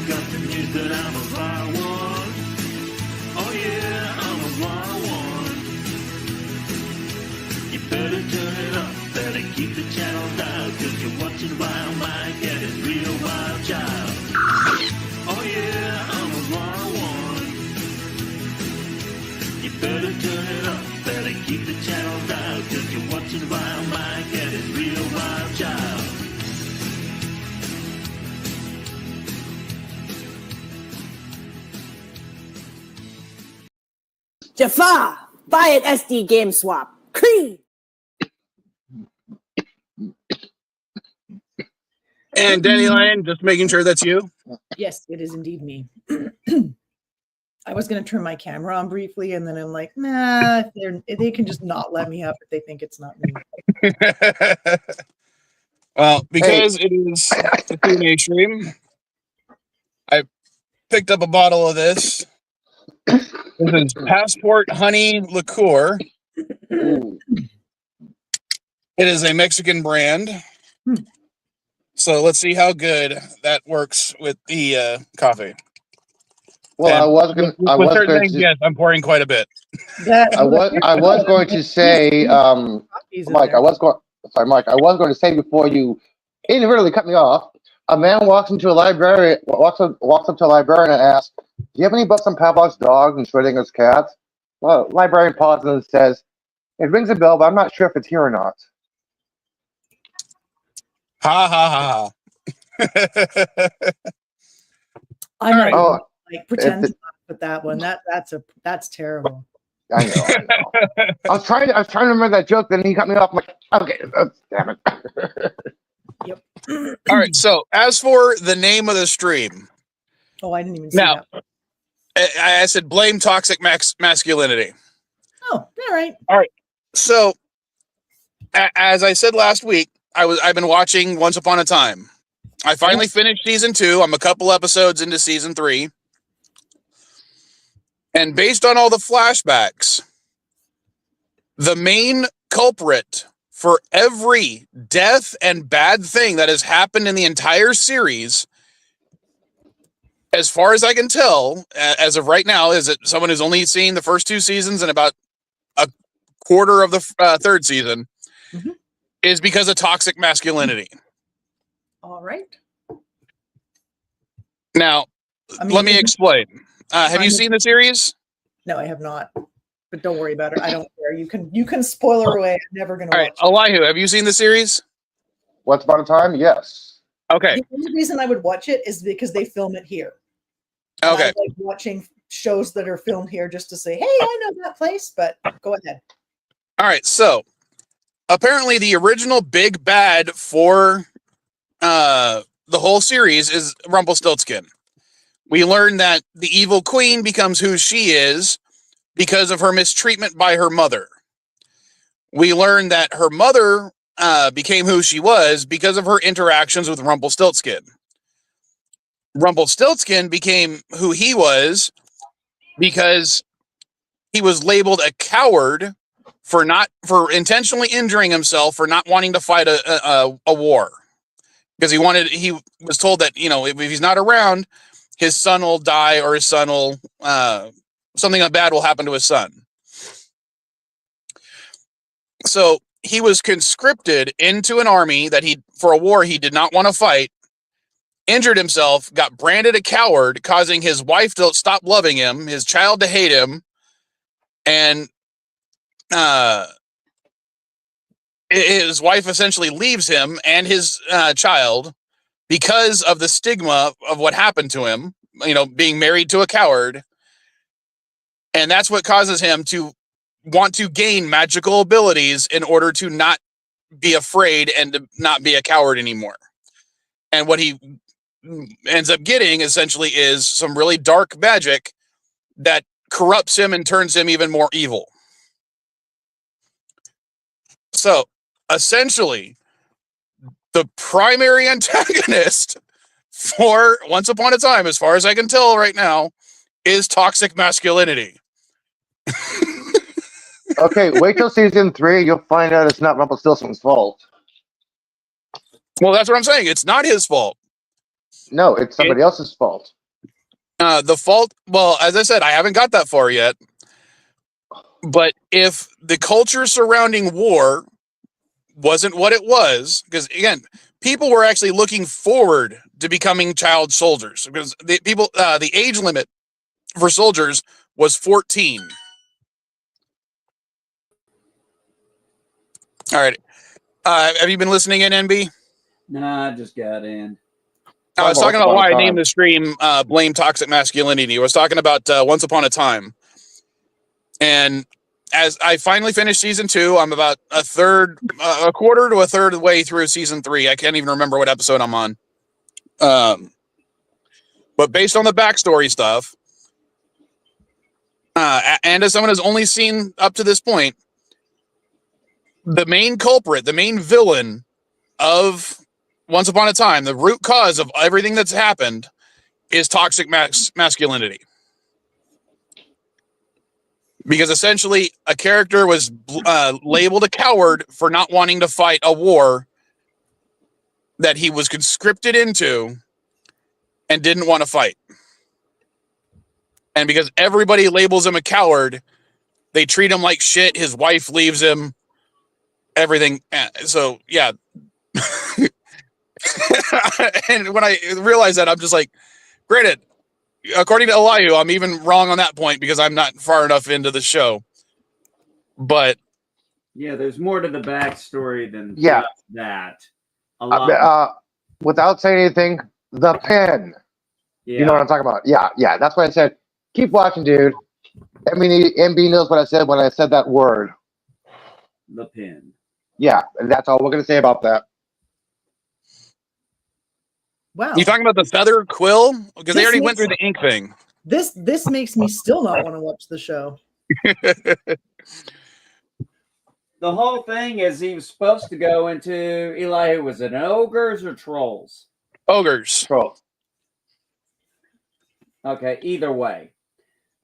got the news that I'm a vile one. Oh yeah, I'm a vile one. You better turn it up, better keep the channel down, cause you're watching VileMike and his real wild child. Oh yeah, I'm a vile one. You better turn it up, better keep the channel down, cause you're watching VileMike and his real wild child. Jafar, buy an SD game swap. Creed. And Danny Lyon, just making sure that's you. Yes, it is indeed me. I was going to turn my camera on briefly, and then I'm like, nah, they can just not let me up if they think it's not me. Well, because it is a CNA stream, I picked up a bottle of this. This is Passport Honey Liqueur. It is a Mexican brand. So let's see how good that works with the coffee. Well, And I was going to. Yes, I'm pouring quite a bit. I was going to say, Mike. I was going to say before you inadvertently cut me off. A man walks into a library, walks up to a librarian and asks, "Do you have any books on Pavlov's dog and Schrodinger's cat?" Well, librarian pauses and says, "It rings a bell, but I'm not sure if it's here or not." Ha ha ha. I'm not Oh, like pretend to laugh at that one. That's terrible. I know. I was trying to remember that joke, then he cut me off. I'm like, okay, damn it. Yep. All right. So as for the name of the stream, Oh, I didn't even see now that. I said blame toxic masculinity. Oh, all right. All right. So as I said last week, I've been watching Once Upon a Time. I finally finished season 2. I'm a couple episodes into season 3. And based on all the flashbacks, the main culprit for every death and bad thing that has happened in the entire series, as far as I can tell, as of right now, is it someone who's only seen the first 2 seasons and about a quarter of the 3rd season, is because of toxic masculinity. All right. Now, let me explain. Have you seen the series? No, I have not. But don't worry about it. I don't care. You can spoiler away. I'm never going to watch it. Elihu, have you seen the series? Once Upon a Time, yes. Okay. The only reason I would watch it is because they film it here. Okay. I like watching shows that are filmed here just to say, hey, I know that place, but go ahead. All right. So apparently the original big bad for the whole series is Rumpelstiltskin. We learn that the evil queen becomes who she is because of her mistreatment by her mother. We learn that her mother became who she was because of her interactions with Rumpelstiltskin. Rumpelstiltskin became who he was because he was labeled a coward for intentionally injuring himself, for not wanting to fight a war. Because he was told that, if he's not around, his son will die, or his son will, something bad will happen to his son. So he was conscripted into an army for a war he did not want to fight, injured himself, got branded a coward, causing his wife to stop loving him, his child to hate him, and his wife essentially leaves him and his child because of the stigma of what happened to him, being married to a coward. And that's what causes him to want to gain magical abilities in order to not be afraid and to not be a coward anymore. And what he ends up getting essentially is some really dark magic that corrupts him and turns him even more evil. So essentially, the primary antagonist for Once Upon a Time, as far as I can tell right now, is toxic masculinity. Okay, wait till season 3. You'll find out it's not Rumpelstiltskin's fault. Well, that's what I'm saying. It's not his fault. No, it's somebody else's fault. The fault, well, as I said, I haven't got that far yet. But if the culture surrounding war wasn't what it was, because again, people were actually looking forward to becoming child soldiers, because the age limit for soldiers was 14. All right. Have you been listening in, NB? Nah, I just got in. I was talking about why I named the stream Blame Toxic Masculinity. I was talking about Once Upon a Time. And as I finally finished season 2, I'm about a quarter to a third of the way through season 3. I can't even remember what episode I'm on. But based on the backstory stuff, and as someone who's only seen up to this point, the main culprit, the main villain of Once Upon a Time, the root cause of everything that's happened is toxic masculinity. Because essentially a character was labeled a coward for not wanting to fight a war that he was conscripted into and didn't want to fight. And because everybody labels him a coward, they treat him like shit. His wife leaves him, everything. So, yeah. And when I realized that, I'm just like, granted, according to Elihu, I'm even wrong on that point because I'm not far enough into the show. But yeah, there's more to the backstory than just that. A lot. Without saying anything, the pen. Yeah. You know what I'm talking about? Yeah. That's why I said, keep watching, dude. I mean, MB knows what I said when I said that word. The pen. Yeah, and that's all we're going to say about that. Wow. You talking about the feather quill? Because they already went through the ink thing. This makes me still not want to watch the show. The whole thing is he was supposed to go into Eli. Was it ogres or trolls? Ogres. Trolls. Okay, either way.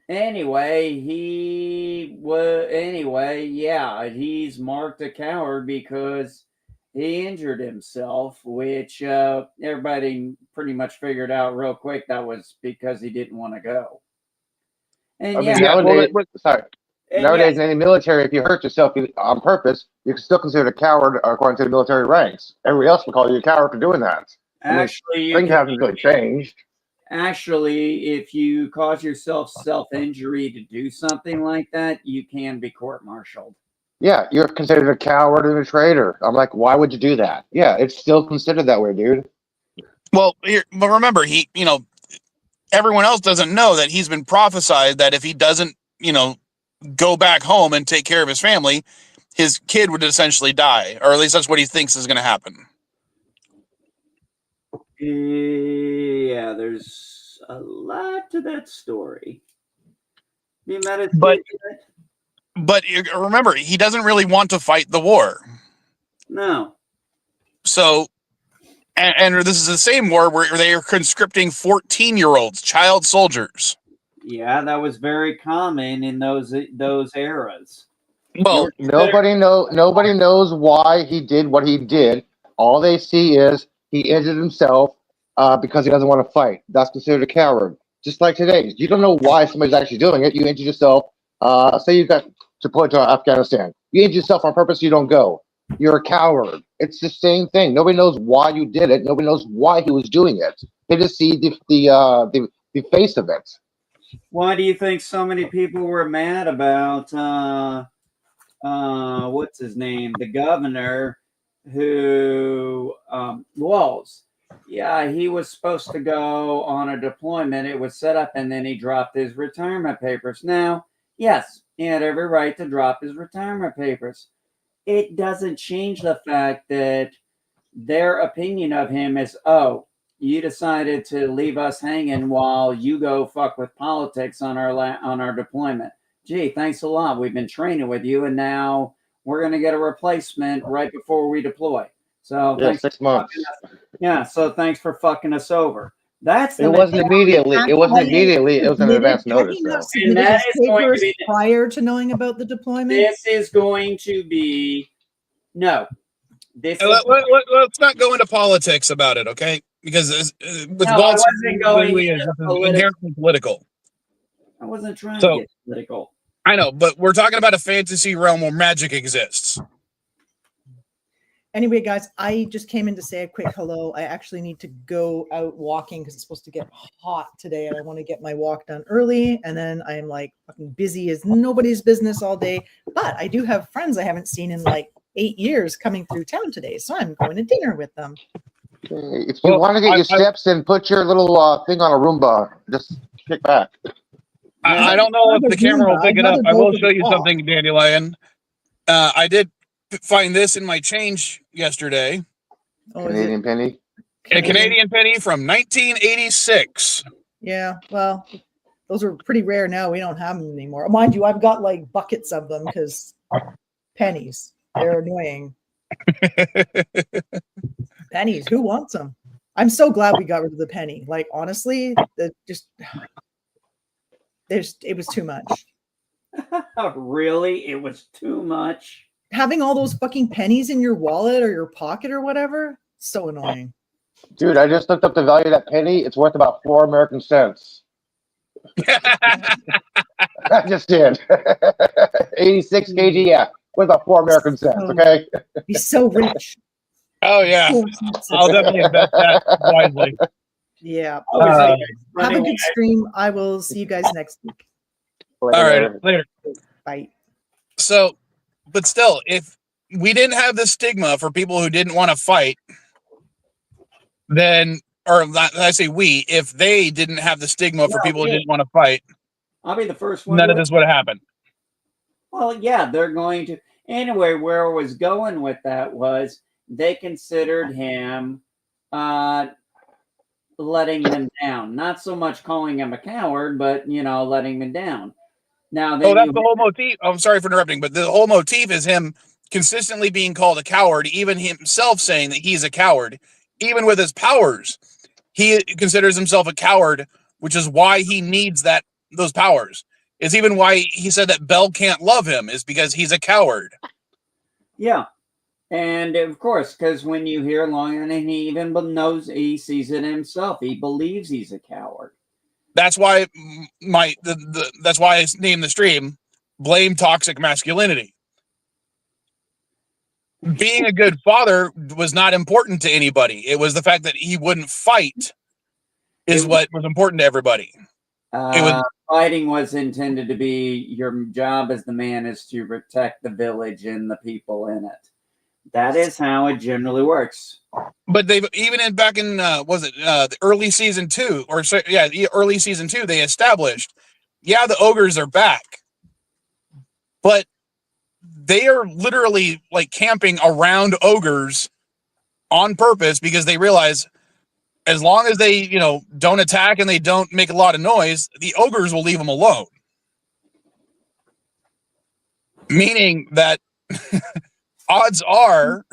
Anyway, he's marked a coward because he injured himself, which everybody pretty much figured out real quick that was because he didn't want to go. And nowadays, in any military, if you hurt yourself on purpose, you're still considered a coward according to the military ranks. Everybody else will call you a coward for doing that. Actually, things haven't really changed. Actually, if you cause yourself self-injury to do something like that, you can be court-martialed. Yeah, you're considered a coward and a traitor. I'm like, why would you do that? Yeah, it's still considered that way, dude. Well, but remember, everyone else doesn't know that he's been prophesied that if he doesn't, go back home and take care of his family, his kid would essentially die, or at least that's what he thinks is going to happen. Yeah, there's a lot to that story. But remember, he doesn't really want to fight the war. No. So, and this is the same war where they are conscripting 14-year-olds, child soldiers. Yeah, that was very common in those eras. Well, nobody knows why he did what he did. All they see is he injured himself because he doesn't want to fight. That's considered a coward. Just like today, you don't know why somebody's actually doing it. You injured yourself. Say you got deployed to Afghanistan. You injured yourself on purpose. You don't go. You're a coward. It's the same thing. Nobody knows why you did it. Nobody knows why he was doing it. They just see the face of it. Why do you think so many people were mad about what's his name, the governor, who Walls? Yeah, he was supposed to go on a deployment. It was set up, and then he dropped his retirement papers. Now, yes, he had every right to drop his retirement papers. It doesn't change the fact that their opinion of him is, oh, you decided to leave us hanging while you go fuck with politics on our deployment. Gee, thanks a lot. We've been training with you, and now we're going to get a replacement right before we deploy. So yeah, 6 months. So thanks for fucking us over. It wasn't immediately. It wasn't immediately. It was an advance notice. And that is going to be prior to knowing about the deployment. This is going to be no. This is Let's not go into politics about it, okay? Because with No, I Waltz, wasn't going is into politics. inherently political. I wasn't trying So- to get political. I know, but we're talking about a fantasy realm where magic exists. Anyway, guys, I just came in to say a quick hello. I actually need to go out walking because it's supposed to get hot today, and I want to get my walk done early. And then I'm like fucking busy as nobody's business all day. But I do have friends I haven't seen in like 8 years coming through town today, so I'm going to dinner with them. If you want to get your steps in, put your little thing on a Roomba. Just kick back. I don't know if the camera will pick it up. I will show you walk. something, Dandelion. I did find this in my change yesterday. Oh, is it Canadian penny. A Canadian penny from 1986. Yeah, well, those are pretty rare now. We don't have them anymore. Mind you, I've got like buckets of them because pennies. They're annoying. Pennies. Who wants them? I'm so glad we got rid of the penny. Like, honestly, it was too much. Really? It was too much. Having all those fucking pennies in your wallet or your pocket or whatever, so annoying. Dude, I just looked up the value of that penny. It's worth about 4 American cents. I just did. 86 kg, yeah. Worth about 4 American cents, okay? Be so rich. Oh, yeah. I'll definitely invest that wisely. Yeah. Uh, Have a good stream. I will see you guys next week. All right, later. Bye. So, but still, if we didn't have the stigma for people who didn't want to fight, then, or I say we, if they didn't have the stigma for people who didn't want to fight, I'll be the first one. none of this would have happened. Well, yeah, they're going to. Anyway, where I was going with that was they considered him letting them down. Not so much calling him a coward, but, letting them down. Now, Oh, that's the whole motif. I'm sorry for interrupting, but the whole motif is him consistently being called a coward, even himself saying that he's a coward, even with his powers. He considers himself a coward, which is why he needs those powers. It's even why he said that Belle can't love him, is because he's a coward. Yeah. And of course, because when you hear long, and he even knows, he sees it himself. He believes he's a coward. That's why that's why I named the stream "Blame Toxic Masculinity." Being a good father was not important to anybody. It was the fact that he wouldn't fight is what was important to everybody. Fighting was intended to be your job as the man is to protect the village and the people in it. That is how it generally works. But they've even back in the early season 2 early season 2 they established, the ogres are back, but they are literally like camping around ogres on purpose because they realize as long as they don't attack and they don't make a lot of noise, the ogres will leave them alone. Meaning that odds are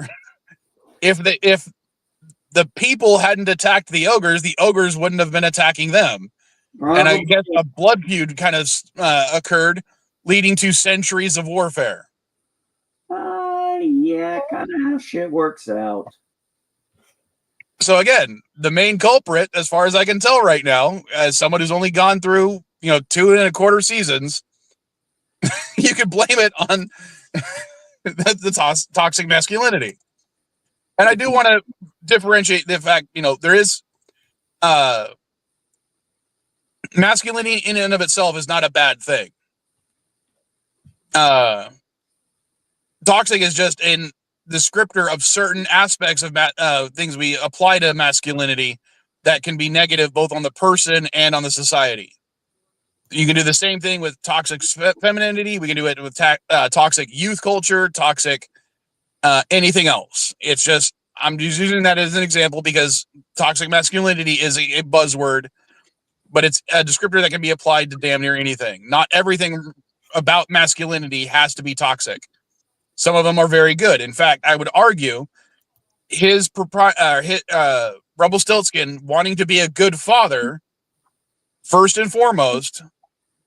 if the people hadn't attacked the ogres wouldn't have been attacking them. And I guess a blood feud kind of occurred, leading to centuries of warfare. Yeah, kind of how shit works out. So again, the main culprit, as far as I can tell right now, as someone who's only gone through 2.25 seasons, you could blame it on the toxic masculinity. And I do want to differentiate the fact, there is masculinity in and of itself is not a bad thing. Toxic is just a descriptor of certain aspects of things we apply to masculinity that can be negative both on the person and on the society. You can do the same thing with toxic femininity. We can do it with toxic youth culture, toxic anything else. It's just, I'm just using that as an example because toxic masculinity is a buzzword, but it's a descriptor that can be applied to damn near anything. Not everything about masculinity has to be toxic. Some of them are very good. In fact, I would argue Rumpelstiltskin wanting to be a good father, first and foremost,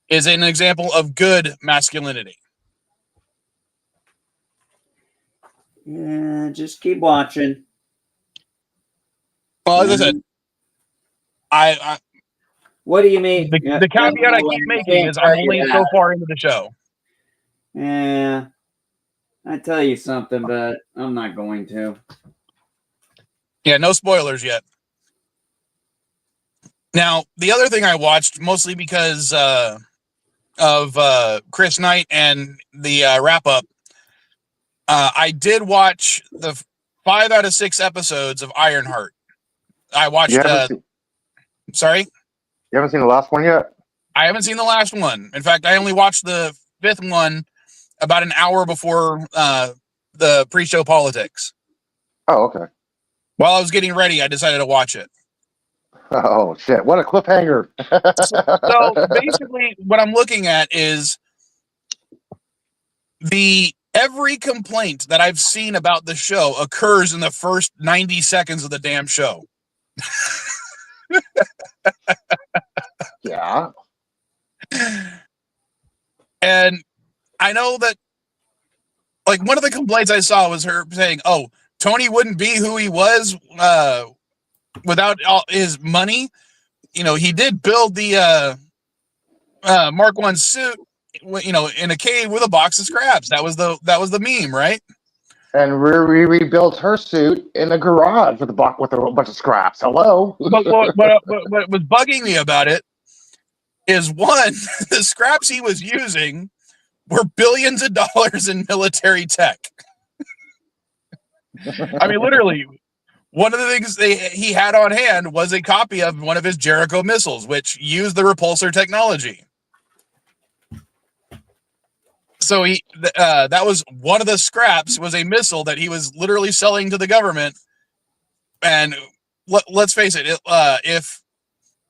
is an example of good masculinity. Yeah, just keep watching. Well, as I said, I What do you mean? the caveat I keep making is I'm only so far into the show. Yeah, I tell you something, but I'm not going to. Yeah, no spoilers yet. Now, the other thing I watched, mostly because of Chris Knight and the wrap up, I did watch the 5 out of 6 episodes of Ironheart. I watched. Sorry, you haven't seen the last one yet? I haven't seen the last one. In fact, I only watched the 5th one about an hour before the pre-show politics. Oh, okay. While I was getting ready, I decided to watch it. Oh shit! What a cliffhanger! So basically, what I'm looking at is every complaint that I've seen about the show occurs in the first 90 seconds of the damn show. Yeah. And I know that, like, one of the complaints I saw was her saying, "Oh, Tony wouldn't be who he was without all his money." You know, he did build the Mark I suit, you know, in a cave with a box of scraps. That was the meme, right? And we rebuilt her suit in a garage with a bunch of scraps. Hello. But what was bugging me about it is, one, the scraps he was using were billions of dollars in military tech. I mean, literally, one of the things he had on hand was a copy of one of his Jericho missiles, which used the repulsor technology. So that was one of the scraps, was a missile that he was literally selling to the government. And let's face it, if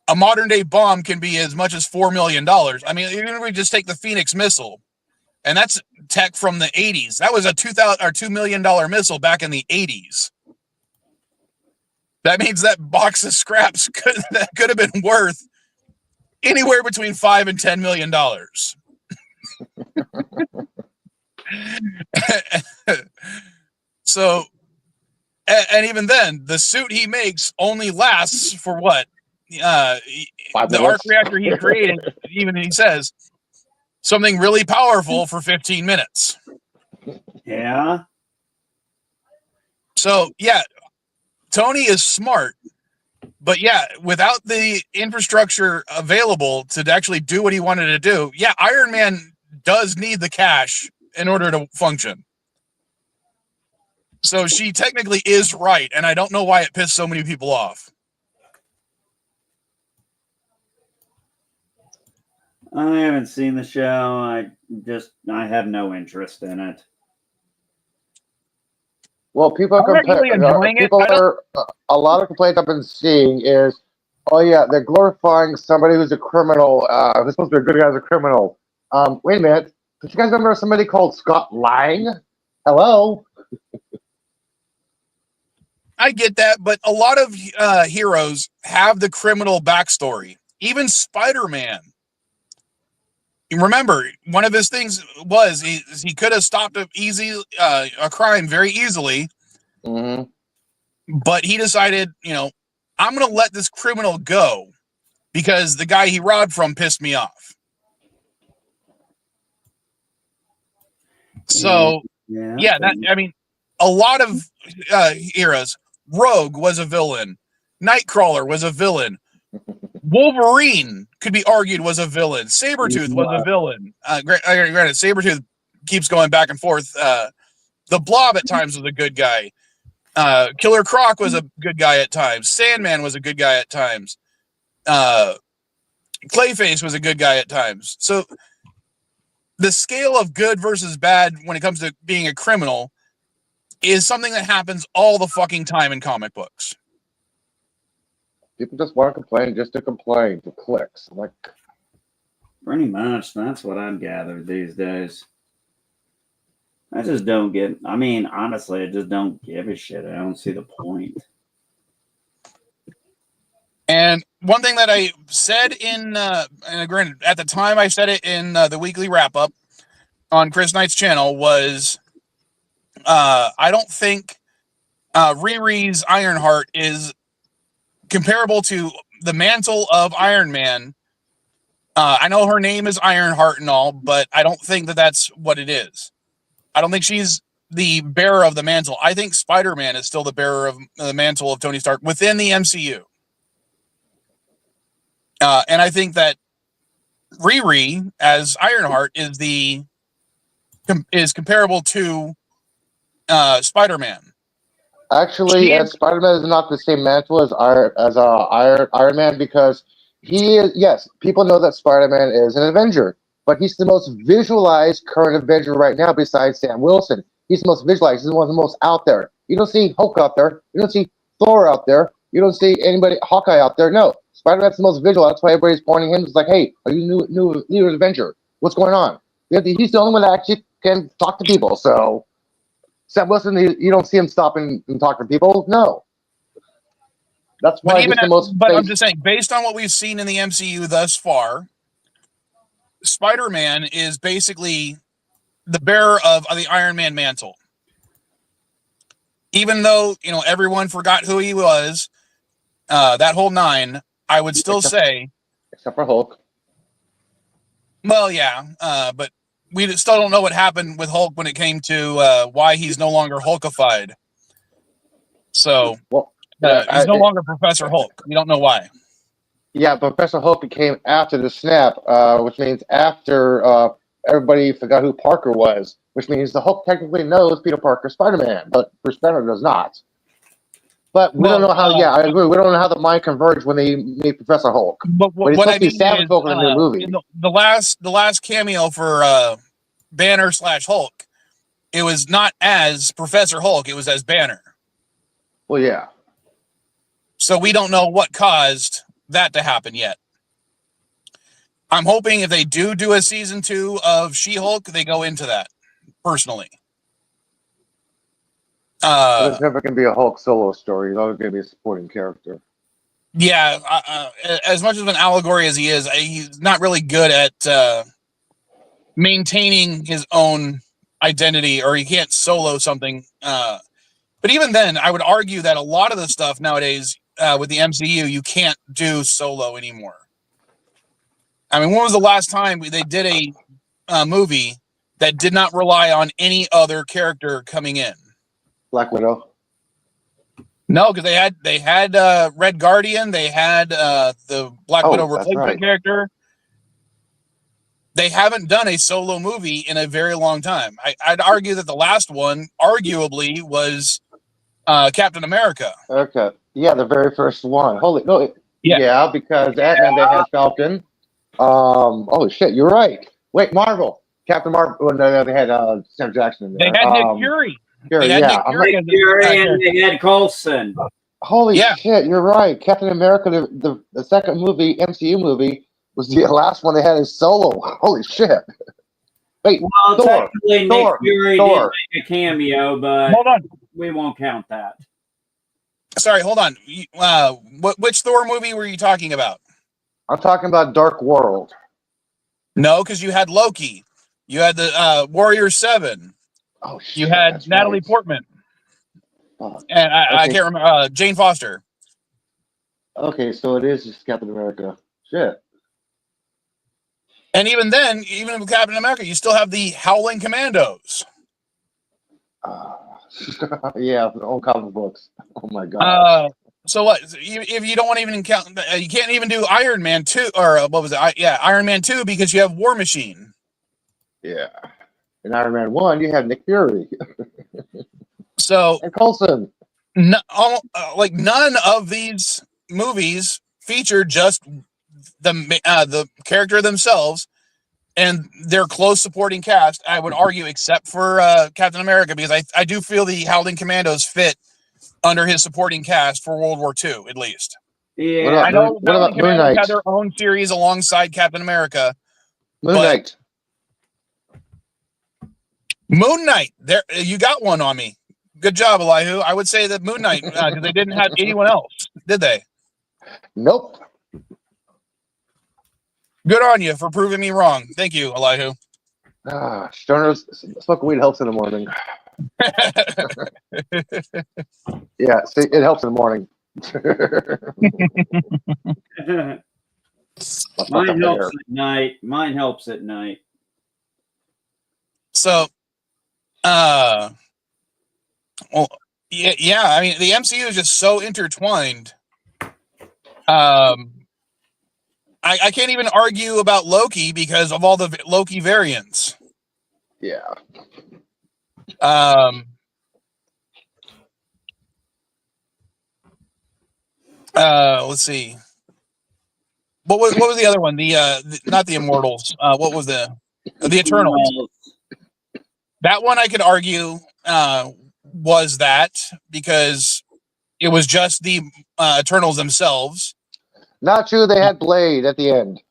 a modern day bomb can be as much as $4 million, I mean, even if we just take the Phoenix missile, and that's tech from the 80s. That was a $2 million missile back in the 80s. That means that box of scraps could have been worth anywhere between $5 and $10 million. So, and even then, the suit he makes only lasts for what? The arc reactor he created, even he says, something really powerful for 15 minutes. Yeah. So, yeah, Tony is smart, but yeah, without the infrastructure available to actually do what he wanted to do, yeah, Iron Man does need the cash in order to function. So she technically is right, and I don't know why it pissed so many people off. I haven't seen the show. I have no interest in it. Well, people are really enjoying it. A lot of complaints I've been seeing is, oh yeah, they're glorifying somebody who's a criminal, who's supposed to be a good guy as a criminal. Wait a minute. Did you guys remember somebody called Scott Lang? Hello? I get that, but a lot of heroes have the criminal backstory. Even Spider-Man. Remember, one of his things was he could have stopped a crime very easily, but he decided, you know, I'm going to let this criminal go because the guy he robbed from pissed me off. So, yeah, I mean, a lot of heroes. Rogue was a villain. Nightcrawler was a villain. Wolverine could be argued was a villain. Sabretooth was a villain. Granted, Sabretooth keeps going back and forth. The Blob at times was a good guy. Killer Croc was a good guy at times. Sandman was a good guy at times. Clayface was a good guy at times. So the scale of good versus bad when it comes to being a criminal is something that happens all the fucking time in comic books. People just want to complain just to complain, for clicks. I'm like, pretty much, that's what I've gathered these days. I just don't get. I mean, honestly, I just don't give a shit. I don't see the point. And one thing that I said and granted, at the time I said it in the weekly wrap up on Chris Knight's channel was, I don't think Riri's Ironheart is comparable to the mantle of Iron Man. I know her name is Ironheart and all, but I don't think that that's what it is. I don't think she's the bearer of the mantle. I think Spider-Man is still the bearer of the mantle of Tony Stark within the MCU. And I think that Riri as Ironheart is comparable to Spider-Man. Actually, Spider-Man is not the same mantle as Iron Man because he is. Yes, people know that Spider-Man is an Avenger, but he's the most visualized current Avenger right now, besides Sam Wilson. He's the most visualized. He's one of the most out there. You don't see Hulk out there. You don't see Thor out there. You don't see anybody Hawkeye out there. No, Spider-Man's the most visual. That's why everybody's pointing him. It's like, hey, are you new Avenger? What's going on? He's the only one that actually can talk to people. So. Sam Wilson, you don't see him stopping and talking to people. No, that's why he's the most. But I'm just saying, based on what we've seen in the MCU thus far, Spider-Man is basically the bearer of the Iron Man mantle. Even though everyone forgot who he was, that whole nine, I would still say, except for Hulk. Well, yeah, but we still don't know what happened with Hulk when it came to why he's no longer Hulkified. So he's no longer Professor Hulk. We don't know why. Yeah, Professor Hulk became after the snap, which means after everybody forgot who Parker was, which means the Hulk technically knows Peter Parker, Spider-Man, but Bruce Banner does not. But we don't know how. I agree. We don't know how the mind converged when they made Professor Hulk. But what I mean is, Savage Hulk in the new movie. The last cameo for Banner / Hulk, it was not as Professor Hulk. It was as Banner. Well, yeah. So we don't know what caused that to happen yet. I'm hoping if they do a season 2 of She-Hulk, they go into that. Personally. There's never going to be a Hulk solo story. He's always going to be a supporting character. Yeah, as much of an allegory as he is, he's not really good at maintaining his own identity, or he can't solo something. But even then, I would argue that a lot of the stuff nowadays with the MCU, you can't do solo anymore. I mean, when was the last time they did a movie that did not rely on any other character coming in? Black Widow. No, because they had Red Guardian, they had the Black Widow replacement character. They haven't done a solo movie in a very long time. I'd argue that the last one, arguably, was Captain America. Okay, yeah, the very first one. Yeah, because Ant-Man they had Falcon. Oh shit, you're right. Wait, Marvel, Captain Marvel. Oh, no, they had Sam Jackson in there. They had Nick Fury. They had Nick Fury and they had Coulson. Holy shit, you're right. Captain America, the second movie, MCU movie, was the last one they had as solo. Holy shit. Wait, well, technically Nick Fury did make a cameo, but hold on, we won't count that. Sorry, hold on. Which Thor movie were you talking about? I'm talking about Dark World. No, because you had Loki. You had the Warrior 7. Oh, shit, you had Natalie Portman. And I can't remember. Jane Foster. Okay, so it is just Captain America. Shit. And even then, even with Captain America, you still have the Howling Commandos. Yeah, old comic books. Oh my god. So what? If you don't want to even count, you can't even do Iron Man 2, or what was it? Iron Man 2, because you have War Machine. Yeah. In Iron Man 1, you have Nick Fury. So and Coulson. None of these movies feature just the character themselves and their close supporting cast. I would argue, except for Captain America, because I do feel the Howling Commandos fit under his supporting cast for World War II, at least. Yeah, I know Howling Commandos had their own series alongside Captain America. Moon Knight, there you got one on me. Good job, Elihu. I would say that Moon Knight, because they didn't have anyone else, did they? Nope. Good on you for proving me wrong. Thank you, Elihu. Stoner's smoking weed helps in the morning. Yeah, see, it helps in the morning. Mine helps at night. Mine helps at night. So, well, yeah. I mean, the MCU is just so intertwined. I can't even argue about Loki because of all the Loki variants. Yeah. Let's see. What was the other one? Not the Immortals. What was the Eternals? That one I could argue was that because it was just the Eternals themselves. Not true. They had Blade at the end.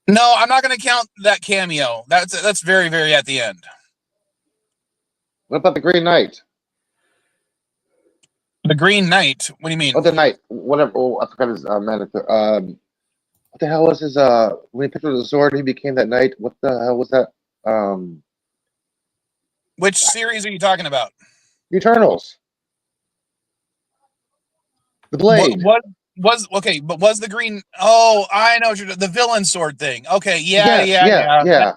No, I'm not going to count that cameo. That's very, very at the end. What about the Green Knight? The Green Knight. What do you mean? Oh, the Knight. Whatever. Oh, I forgot his manager. What the hell was his? When he picked up the sword, he became that knight. What the hell was that? Which series are you talking about? Eternals. The Blade. What was okay? But was the Green? Oh, I know the villain sword thing. Okay, yeah.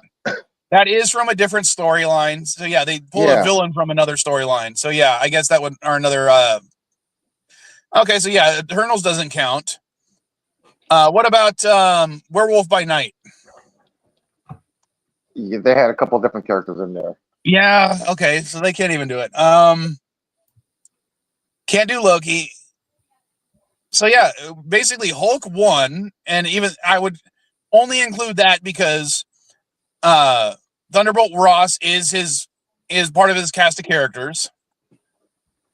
That is from a different storyline. So yeah, they pulled a villain from another storyline. So yeah, I guess that would are another. Okay, so yeah, Eternals doesn't count. What about Werewolf by Night? Yeah, they had a couple of different characters in there. Yeah. Okay, so they can't even do it. Can't do Loki. So yeah, basically Hulk won, and even I would only include that because Thunderbolt Ross is part of his cast of characters.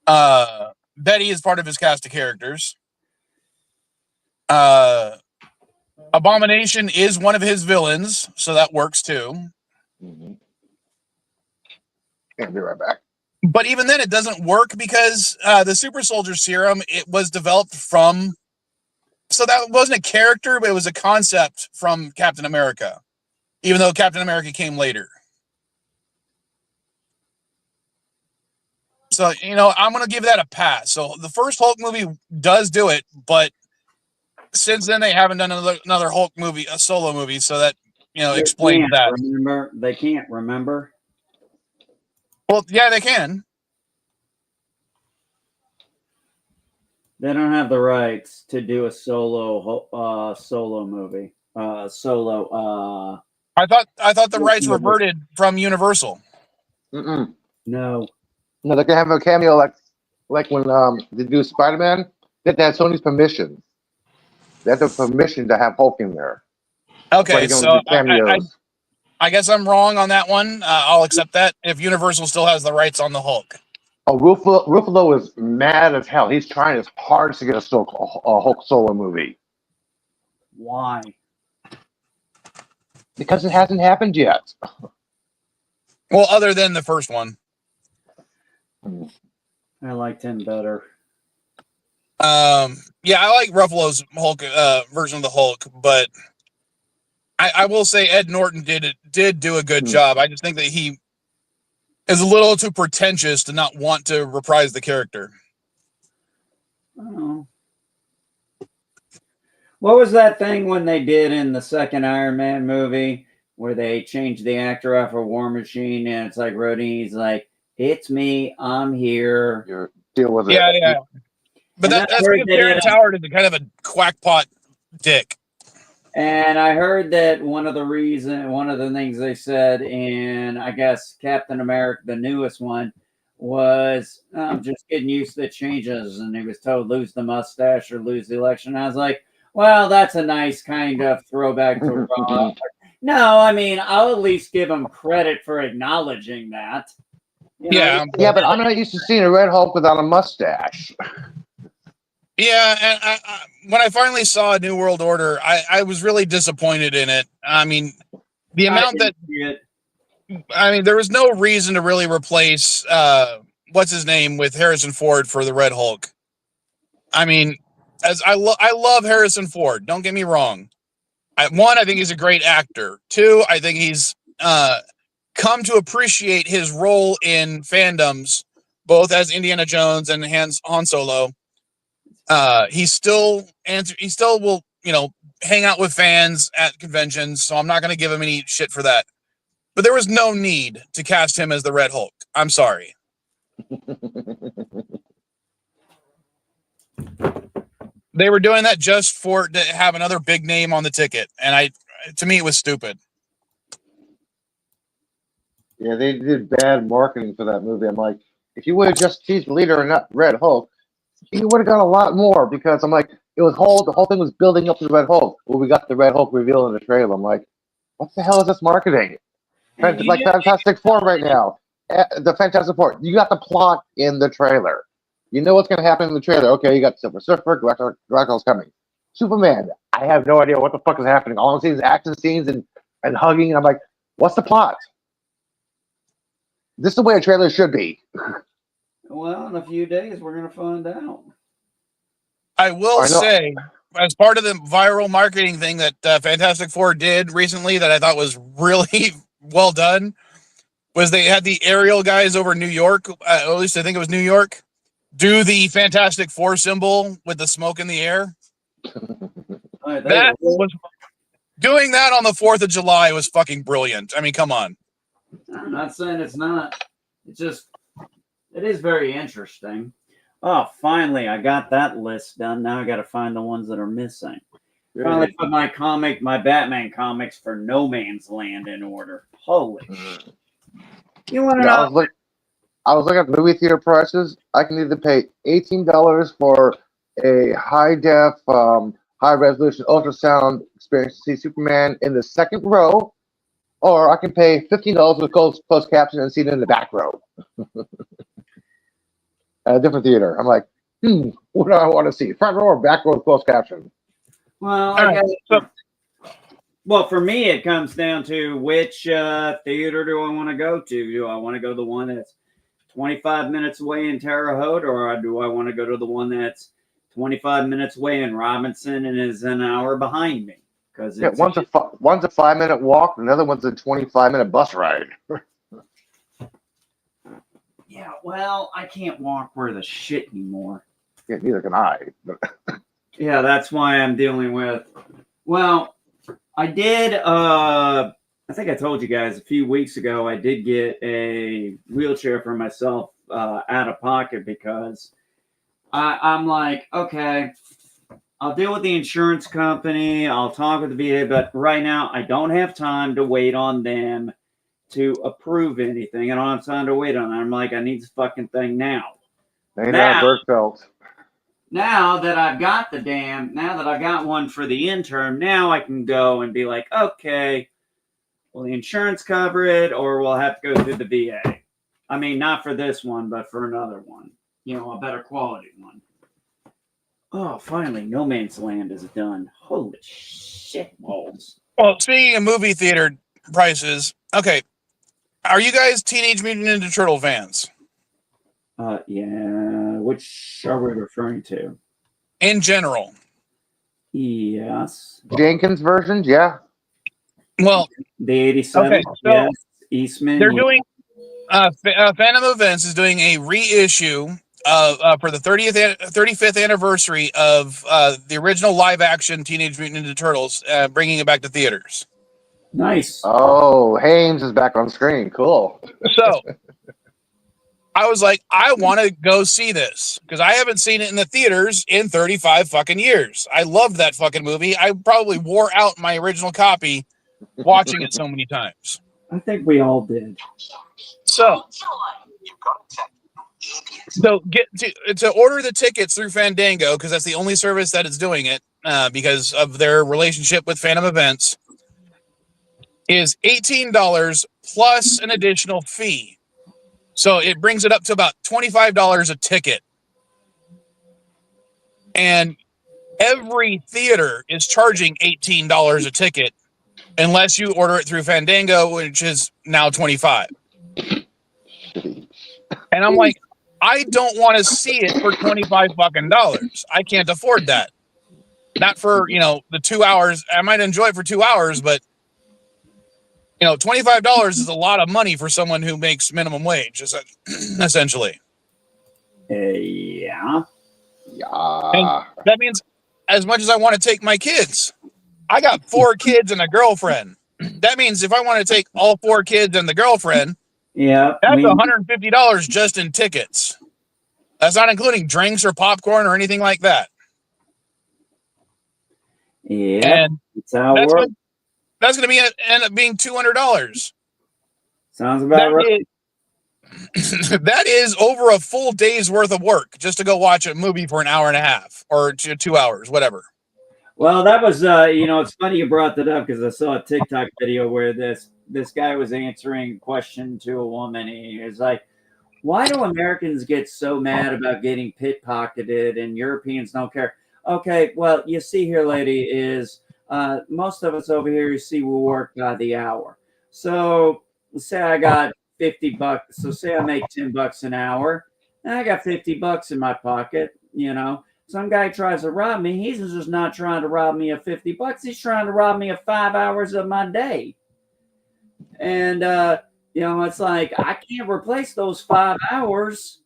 Betty is part of his cast of characters. Abomination is one of his villains, so that works too. Mm-hmm. I'll be right back. But even then, it doesn't work because the super soldier serum, it was developed from. So that wasn't a character, but it was a concept from Captain America, even though Captain America came later. So, I'm going to give that a pass. So the first Hulk movie does do it, but since then they haven't done another Hulk movie, a solo movie, so that, explains that. They can't remember. Well, yeah, they can. They don't have the rights to do a solo movie. I thought the rights reverted from Universal. Mm-mm. No, they can have a cameo like when they do Spider-Man. They have to have Sony's permission. They have the permission to have Hulk in there. Okay, so I guess I'm wrong on that one. I'll accept that if Universal still has the rights on the Hulk. Oh, Ruffalo is mad as hell. He's trying his hardest to get a Hulk solo movie. Why? Because it hasn't happened yet. Well, other than the first one. I liked him better. Yeah, I like Ruffalo's Hulk version of the Hulk, but I will say Ed Norton did do a good job. I just think that he is a little too pretentious to not want to reprise the character. Oh. What was that thing when they did in the second Iron Man movie where they changed the actor off of War Machine and it's like Rhodey's like, it's me, I'm here. You're deal with it. Yeah. But that's because Terrence Howard is a kind of a quackpot dick. And I heard that one of the things they said in, I guess, Captain America, the newest one, was just getting used to the changes. And he was told, lose the mustache or lose the election. I was like, well, that's a nice kind of throwback to Raw. No, I mean, I'll at least give him credit for acknowledging that. Yeah, but I'm not used to seeing a Red Hulk without a mustache. Yeah, and when I finally saw New World Order, I was really disappointed in it. I mean, the amount that there was no reason to really replace what's his name with Harrison Ford for the Red Hulk. I mean, as I love Harrison Ford. Don't get me wrong. One, I think he's a great actor. Two, I think he's come to appreciate his role in fandoms, both as Indiana Jones and Han Solo. He still will, hang out with fans at conventions, so I'm not going to give him any shit for that. But there was no need to cast him as the Red Hulk. I'm sorry. They were doing that just to have another big name on the ticket, and to me, it was stupid. Yeah, they did bad marketing for that movie. I'm like, if you would have just teased the leader and not Red Hulk, you would have got a lot more, because I'm like, the whole thing was building up to the Red Hulk. Well, we got the Red Hulk reveal in the trailer. I'm like, what the hell is this marketing? It's like Fantastic Four right now. The Fantastic Four. You got the plot in the trailer. You know what's going to happen in the trailer. Okay, you got Silver Surfer, Dracula's coming. Superman. I have no idea what the fuck is happening. All I'm seeing is action scenes and hugging, and I'm like, what's the plot? This is the way a trailer should be. Well, in a few days, we're going to find out. I will say, as part of the viral marketing thing that Fantastic Four did recently that I thought was really well done, was they had the aerial guys over New York, at least I think it was New York, do the Fantastic Four symbol with the smoke in the air. Doing that on the 4th of July was fucking brilliant. I mean, come on. I'm not saying it's not. It is very interesting. Oh, finally, I got that list done. Now I got to find the ones that are missing. Finally put my Batman comics for No Man's Land in order. Holy shit. You want to know? I was looking at movie theater prices. I can either pay $18 for a high-def, high-resolution ultrasound experience to see Superman in the second row, or I can pay $15 with closed caption and see it in the back row. At a different theater. I'm like, what do I want to see? Front row or back row with closed caption? Well, well, for me, it comes down to which theater do I want to go to? Do I want to go to the one that's 25 minutes away in Terre Haute, or do I want to go to the one that's 25 minutes away in Robinson and is an hour behind me? Because one's a 5-minute walk, another one's a 25-minute bus ride. Yeah, well, I can't walk worth a shit anymore. Yeah, neither can I. Yeah, that's why I'm dealing with. Well, I did. I think I told you guys a few weeks ago. I did get a wheelchair for myself out of pocket because I'm like, okay, I'll deal with the insurance company. I'll talk with the VA, but right now I don't have time to wait on them to approve anything. I don't have time to wait on it. I'm like, I need this fucking thing now. Now that I've got now that I've got one for the interim, now I can go and be like, okay, will the insurance cover it, or we'll have to go through the VA? I mean, not for this one, but for another one. A better quality one. Oh, finally, No Man's Land is done. Holy shit balls. Well, speaking of movie theater prices, okay, are you guys Teenage Mutant Ninja Turtle fans? Yeah. Which are we referring to? In general. Yes. Jenkins versions, yeah. Well, the 87. Okay, so yes. Eastman. They're doing. Phantom Events is doing a reissue for the 35th anniversary of the original live-action Teenage Mutant Ninja Turtles, bringing it back to theaters. Nice. Oh, Hames is back on screen. Cool. So I was like, I want to go see this because I haven't seen it in the theaters in 35 fucking years. I loved that fucking movie. I probably wore out my original copy watching it so many times. I think we all did. So get to order the tickets through Fandango because that's the only service that is doing it because of their relationship with Phantom Events. Is $18 plus an additional fee. So it brings it up to about $25 a ticket. And every theater is charging $18 a ticket unless you order it through Fandango, which is now $25. And I'm like, I don't want to see it for $25 fucking dollars. I can't afford that. Not for, the 2 hours. I might enjoy it for 2 hours, but $25 is a lot of money for someone who makes minimum wage, essentially. Yeah. And Yeah. that means as much as I want to take my kids, I got 4 kids and a girlfriend. That means if I want to take all 4 kids and the girlfriend, Yeah. that's $150 just in tickets. That's not including drinks or popcorn or anything like that. Yeah. And That's how it works. that's going to end up being $200. Sounds about right. That is over a full day's worth of work just to go watch a movie for an hour and a half or 2 hours, whatever. Well, that was it's funny you brought that up because I saw a TikTok video where this guy was answering a question to a woman. And he was like, "Why do Americans get so mad about getting pickpocketed and Europeans don't care?" Okay, well, you see here, lady, is most of us over here, you see, we work by the hour. So let's say I got $50. So say I make $10 an hour, and I got $50 in my pocket. Some guy tries to rob me. He's just not trying to rob me of $50. He's trying to rob me of 5 hours of my day. And it's like I can't replace those 5 hours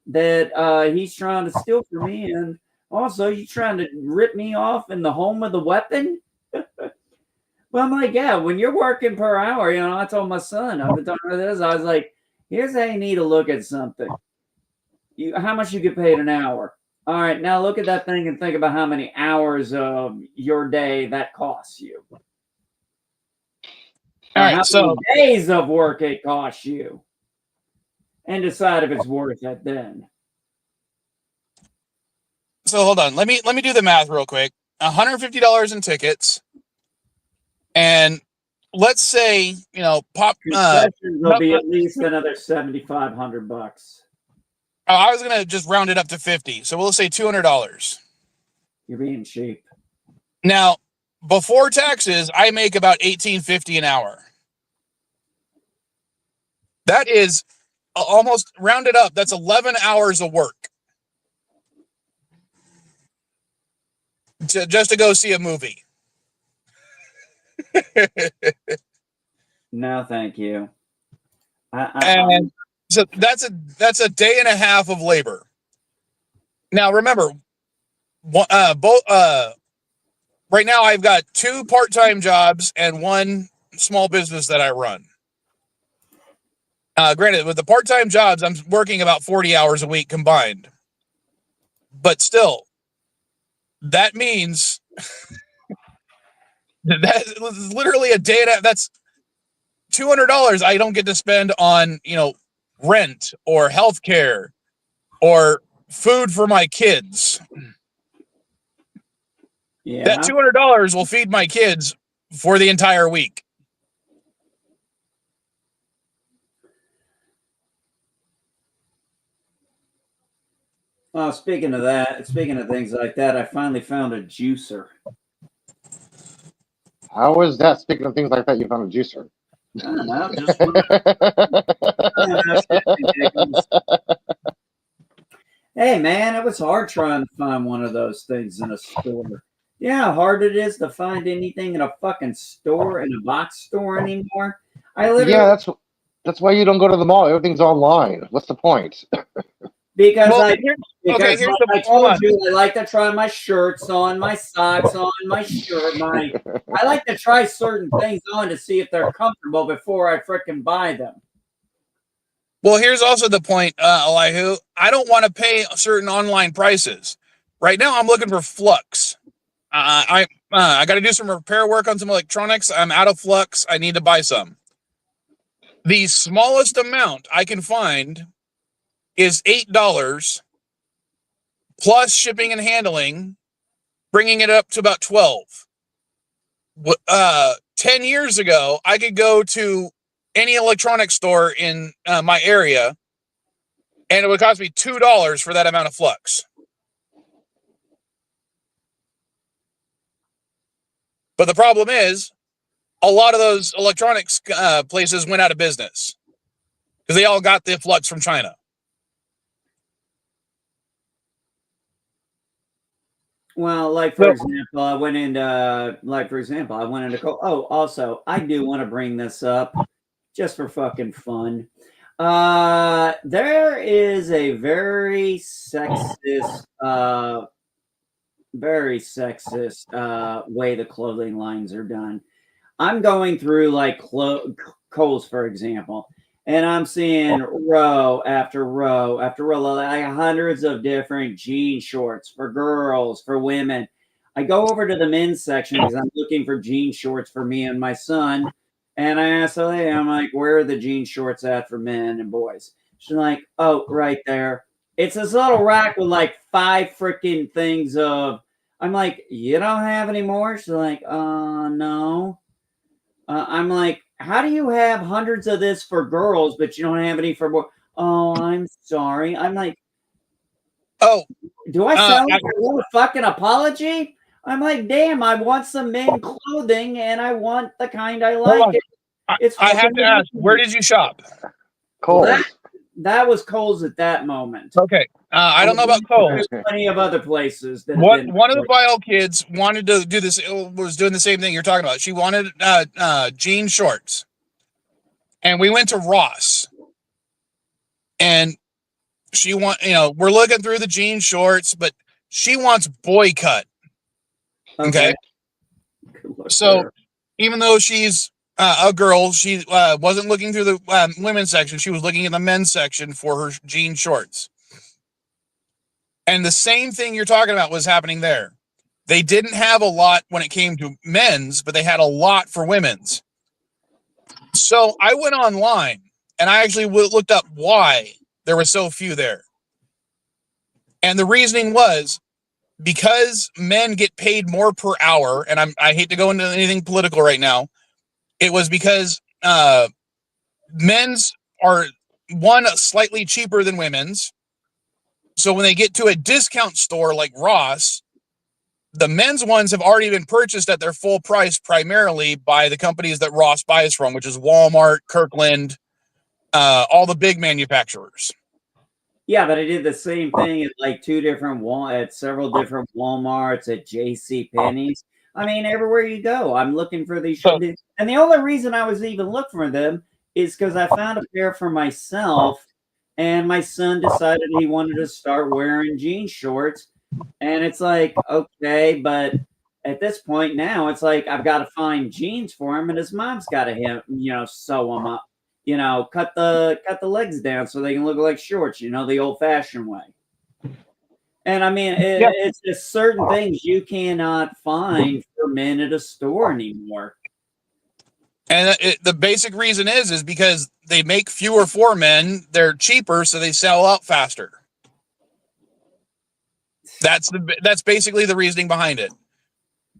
that he's trying to steal from me. And also, you trying to rip me off in the home with a weapon? Well, I'm like, yeah, when you're working per hour, I told my son, I've been talking about this. I was like, here's how you need to look at something. How much you get paid an hour? All right, now look at that thing and think about how many hours of your day that costs you. All right, how so many days of work it costs you, and decide if it's worth it then. So hold on, let me do the math real quick. $150 in tickets, and let's say concessions will be at least another $7,500. I was gonna just round it up to 50, so we'll say $200. You're being cheap. Now, before taxes, I make about $18.50 an hour. That is almost rounded up. That's 11 hours of work just to go see a movie. No, thank you. And so that's a day and a half of labor. Now, remember, right now I've got 2 part-time jobs and 1 small business that I run. Granted, with the part-time jobs, I'm working about 40 hours a week combined. But still, that means that's literally a day and a half. That's $200 I don't get to spend on, rent or healthcare or food for my kids. Yeah. That $200 will feed my kids for the entire week. Well, speaking of things like that, I finally found a juicer. How is that? Speaking of things like that, you found a juicer. I don't know, Hey, man, it was hard trying to find one of those things in a store. Yeah, how hard it is to find anything in a fucking store, in a box store anymore. Yeah, that's why you don't go to the mall. Everything's online. What's the point? Because I told you, I like to try my shirts on, my socks on, my shirt. I like to try certain things on to see if they're comfortable before I frickin' buy them. Well, here's also the point, Elihu. I don't want to pay certain online prices. Right now, I'm looking for flux. I got to do some repair work on some electronics. I'm out of flux. I need to buy some. The smallest amount I can find is $8 plus shipping and handling, bringing it up to about $12. 10 years ago, I could go to any electronics store in my area, and it would cost me $2 for that amount of flux. But the problem is, a lot of those electronics places went out of business because they all got the flux from China. Well, like for example, I went into Oh, also, I do want to bring this up just for fucking fun. There is a very sexist way the clothing lines are done. I'm going through like Kohl's, for example, and I'm seeing row after row after row, like hundreds of different jean shorts for girls, for women. I go over to the men's section because I'm looking for jean shorts for me and my son. And I asked the lady, I'm like, where are the jean shorts at for men and boys? She's like, oh, right there. It's this little rack with like 5 freaking things of. I'm like, you don't have any more? She's like, no. I'm like, how do you have hundreds of this for girls, but you don't have any for boys? Oh, I'm sorry. I'm like, Oh, do I sound like a little fucking apology? I'm like, damn, I want some men clothing and I want the kind I like. I have to ask, where did you shop? Kohl's. Well, that was Kohl's at that moment. Okay. I don't know about Kohl's. There's plenty of other places that have One been. of the Vile kids wanted to do this, was doing the same thing you're talking about. She wanted jean shorts. And we went to Ross. And we're looking through the jean shorts, but she wants boy cut. Okay. So even though she's a girl, she wasn't looking through the women's section. She was looking in the men's section for her jean shorts. And the same thing you're talking about was happening there. They didn't have a lot when it came to men's, but they had a lot for women's. So I went online and I actually looked up why there were so few there. And the reasoning was because men get paid more per hour, and I hate to go into anything political right now. It was because men's are slightly cheaper than women's. So when they get to a discount store like Ross, the men's ones have already been purchased at their full price primarily by the companies that Ross buys from, which is Walmart, Kirkland, all the big manufacturers. Yeah, but I did the same thing at like at several different Walmarts, at J.C. Penney's. I mean, everywhere you go, I'm looking for these. And the only reason I was even looking for them is because I found a pair for myself, and my son decided he wanted to start wearing jean shorts. And it's like, okay, but at this point now, it's like I've got to find jeans for him, and his mom's got to sew them up. Cut the legs down so they can look like shorts, the old-fashioned way. And I mean, it's just certain things you cannot find for men at a store anymore. And the basic reason is because they make fewer for men. They're cheaper, so they sell out faster. That's basically the reasoning behind it.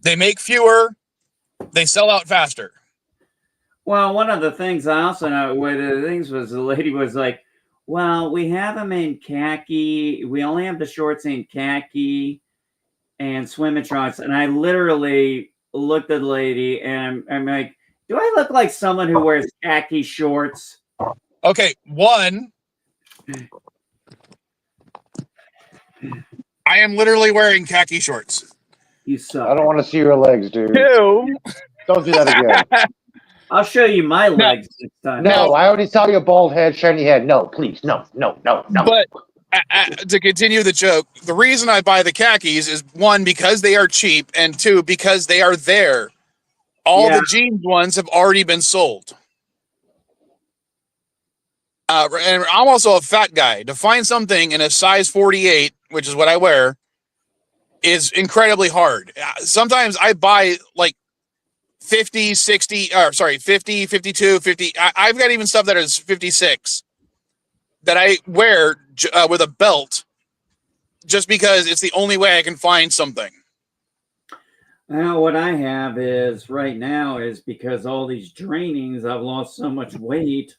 They make fewer, they sell out faster. Well, one of the things I also know, one of the things was the lady was like, well, we have them in khaki. We only have the shorts in khaki and swimming trunks. And I literally looked at the lady and I'm like, do I look like someone who wears khaki shorts? Okay, one, I am literally wearing khaki shorts. You suck. I don't want to see your legs, dude. Two, Don't do that again. I'll show you my legs next time. No, I already saw your bald head, shiny head. No, please, no. But to continue the joke, the reason I buy the khakis is one, because they are cheap, and two, because they are there. All the jeans ones have already been sold. And I'm also a fat guy. To find something in a size 48, which is what I wear, is incredibly hard. Sometimes I buy like 50, 52, 50. I've got even stuff that is 56 that I wear with a belt just because it's the only way I can find something. Now, what I have is right now is because all these trainings, I've lost so much weight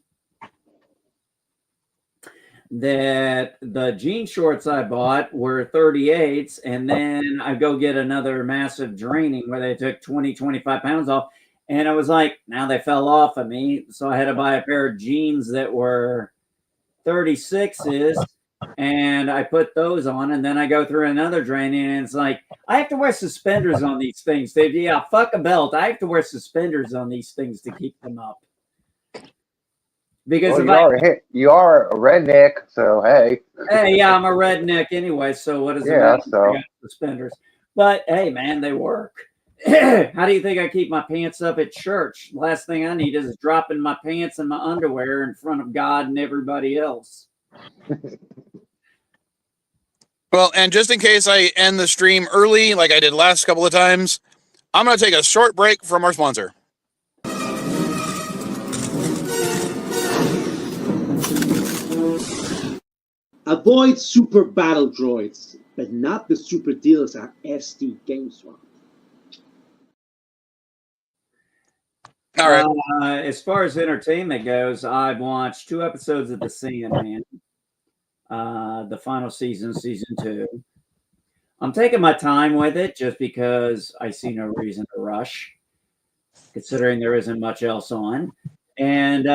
that the jean shorts I bought were 38s. And then I go get another massive draining where they took 20, 25 pounds off. And I was like, now they fell off of me. So I had to buy a pair of jeans that were 36s. and I put those on, and then I go through another training, and it's like I have to wear suspenders on these things. Yeah, fuck a belt. I have to wear suspenders on these things to keep them up. Because well, you are a redneck, so hey. Hey, yeah, I'm a redneck anyway, so what does it matter? I got suspenders. But hey, man, they work. How do you think I keep my pants up at church? Last thing I need is dropping my pants and my underwear in front of God and everybody else. Well, and just in case I end the stream early, like I did last couple of times, I'm going to take a short break from our sponsor. Avoid super battle droids, but not the super deals at SD GameSwap. All right. As far as entertainment goes, I've watched 2 episodes of the CNA, the final season, season 2. I'm taking my time with it just because I see no reason to rush, considering there isn't much else on. And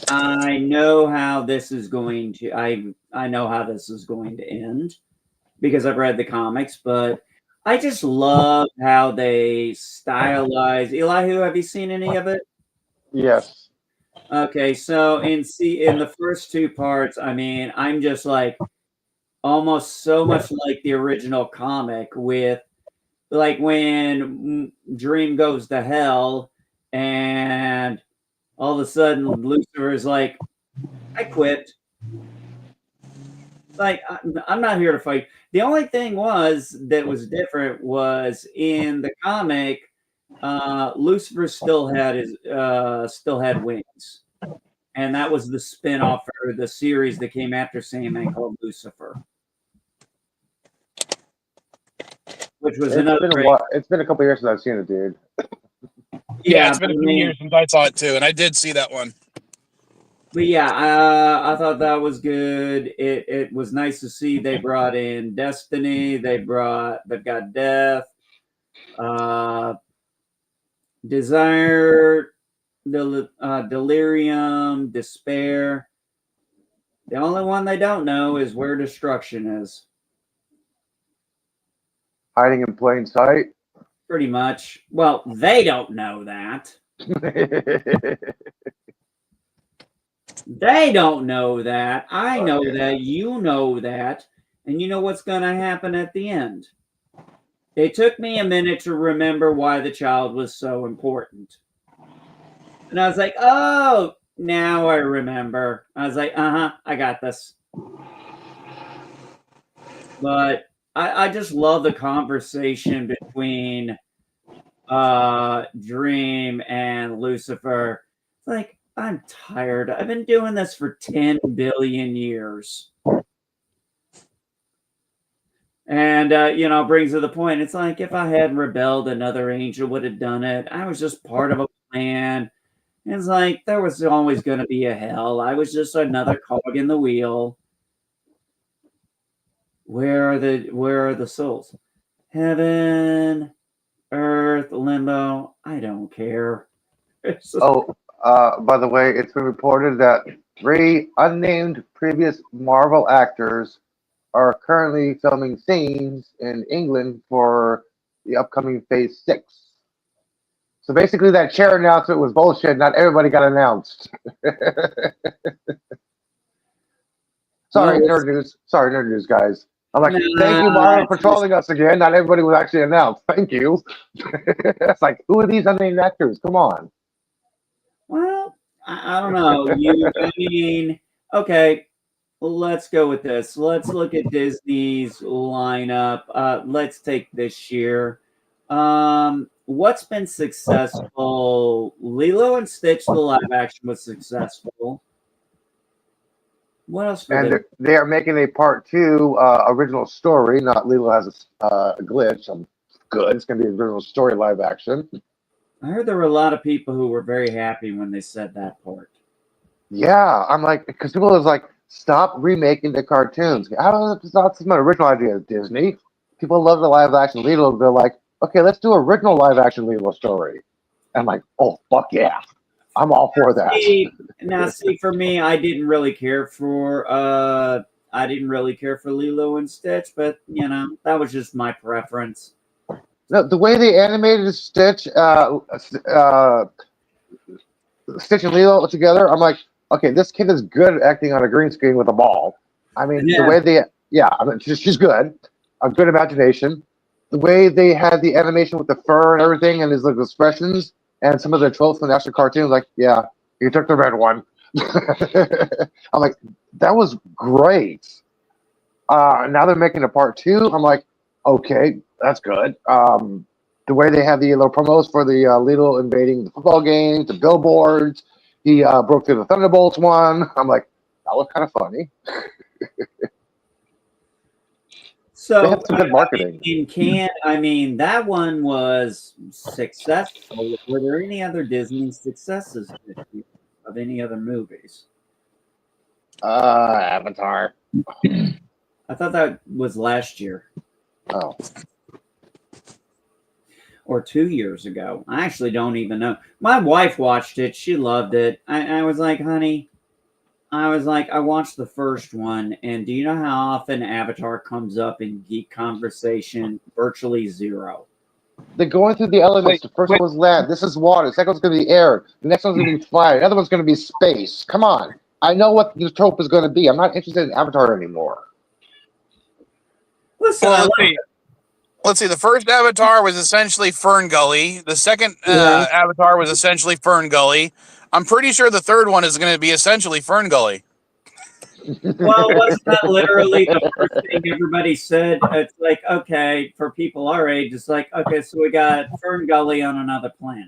I know how this is going to. I know how this is going to end because I've read the comics, but I just love how they stylize. Elihu, have you seen any of it? Yes. Okay, so in the first 2 parts, I mean, I'm just like almost so much like the original comic with like when Dream goes to hell and all of a sudden Lucifer is like, I quit. Like, I'm not here to fight. The only thing that was different was in the comic, Lucifer still had wings. And that was the spin-off for the series that came after Sandman called Lucifer. Which was It's been a couple years since I've seen it, dude. Yeah, it's been a few years since I saw it too, and I did see that one. But yeah, I thought that was good. It was nice to see they brought in Destiny. They've got Death, Desire, Delirium, Despair. The only one they don't know is where Destruction is. Hiding in plain sight. Pretty much. Well, they don't know that. They don't know that. I know that. You know that. And you know what's going to happen at the end. It took me a minute to remember why the child was so important. And I was like, oh, now I remember. I was like, I got this. But I just love the conversation between Dream and Lucifer. It's like, I'm tired. I've been doing this for 10 billion years. And, brings to the point. It's like, if I hadn't rebelled, another angel would have done it. I was just part of a plan. It's like, there was always going to be a hell. I was just another cog in the wheel. Where are the souls? Heaven, earth, limbo. I don't care. By the way, it's been reported that 3 unnamed previous Marvel actors are currently filming scenes in England for the upcoming Phase 6. So basically, that chair announcement was bullshit. Not everybody got announced. Sorry, nerd news, guys. I'm like, thank you, Marvel, for trolling us again. Not everybody was actually announced. Thank you. It's like, who are these unnamed actors? Come on. Well, I don't know. Okay, let's go with this. Let's look at Disney's lineup. Let's take this year. What's been successful? Lilo and Stitch, the live action, was successful. What else? And they are making a part 2 original story. Not Lilo has a glitch. I'm good. It's going to be original story live action. I heard there were a lot of people who were very happy when they said that part. Yeah, I'm like, because people was like, stop remaking the cartoons. It's not some original idea of Disney. People love the live action Lilo. They're like, okay, let's do original live action Lilo story. I'm like, oh, fuck yeah. I'm all for that. See, for me, I didn't really care for Lilo and Stitch, but that was just my preference. No, the way they animated Stitch, Stitch and Lilo together, I'm like, okay, this kid is good at acting on a green screen with a ball. I mean, the way I mean, she's good, a good imagination. The way they had the animation with the fur and everything, and his like expressions, and some of the tropes from the actual cartoons, like, yeah, you took the red one. I'm like, that was great. Now they're making a part 2. I'm like, okay, that's good. The way they have the little promos for the Lidl invading the football games, the billboards. He broke through the Thunderbolts one. I'm like, that was kind of funny. So they had some good marketing. That one was successful. Were there any other Disney successes of any other movies? Avatar. I thought that was last year. Oh. Or 2 years ago. I actually don't even know. My wife watched it. She loved it. I was like, honey, I watched the first one, and do you know how often Avatar comes up in geek conversation? Virtually zero. They're going through the elements. The first one was land. This is water. The second one's going to be air. The next one's going to be fire. The other one's going to be space. Come on. I know what the trope is going to be. I'm not interested in Avatar anymore. Listen, let's see. The first Avatar was essentially Fern Gully. The second Avatar was essentially Fern Gully. I'm pretty sure the third one is going to be essentially Fern Gully. Well, wasn't that literally the first thing everybody said? It's like, okay, for people our age, it's like, okay, so we got Fern Gully on another planet.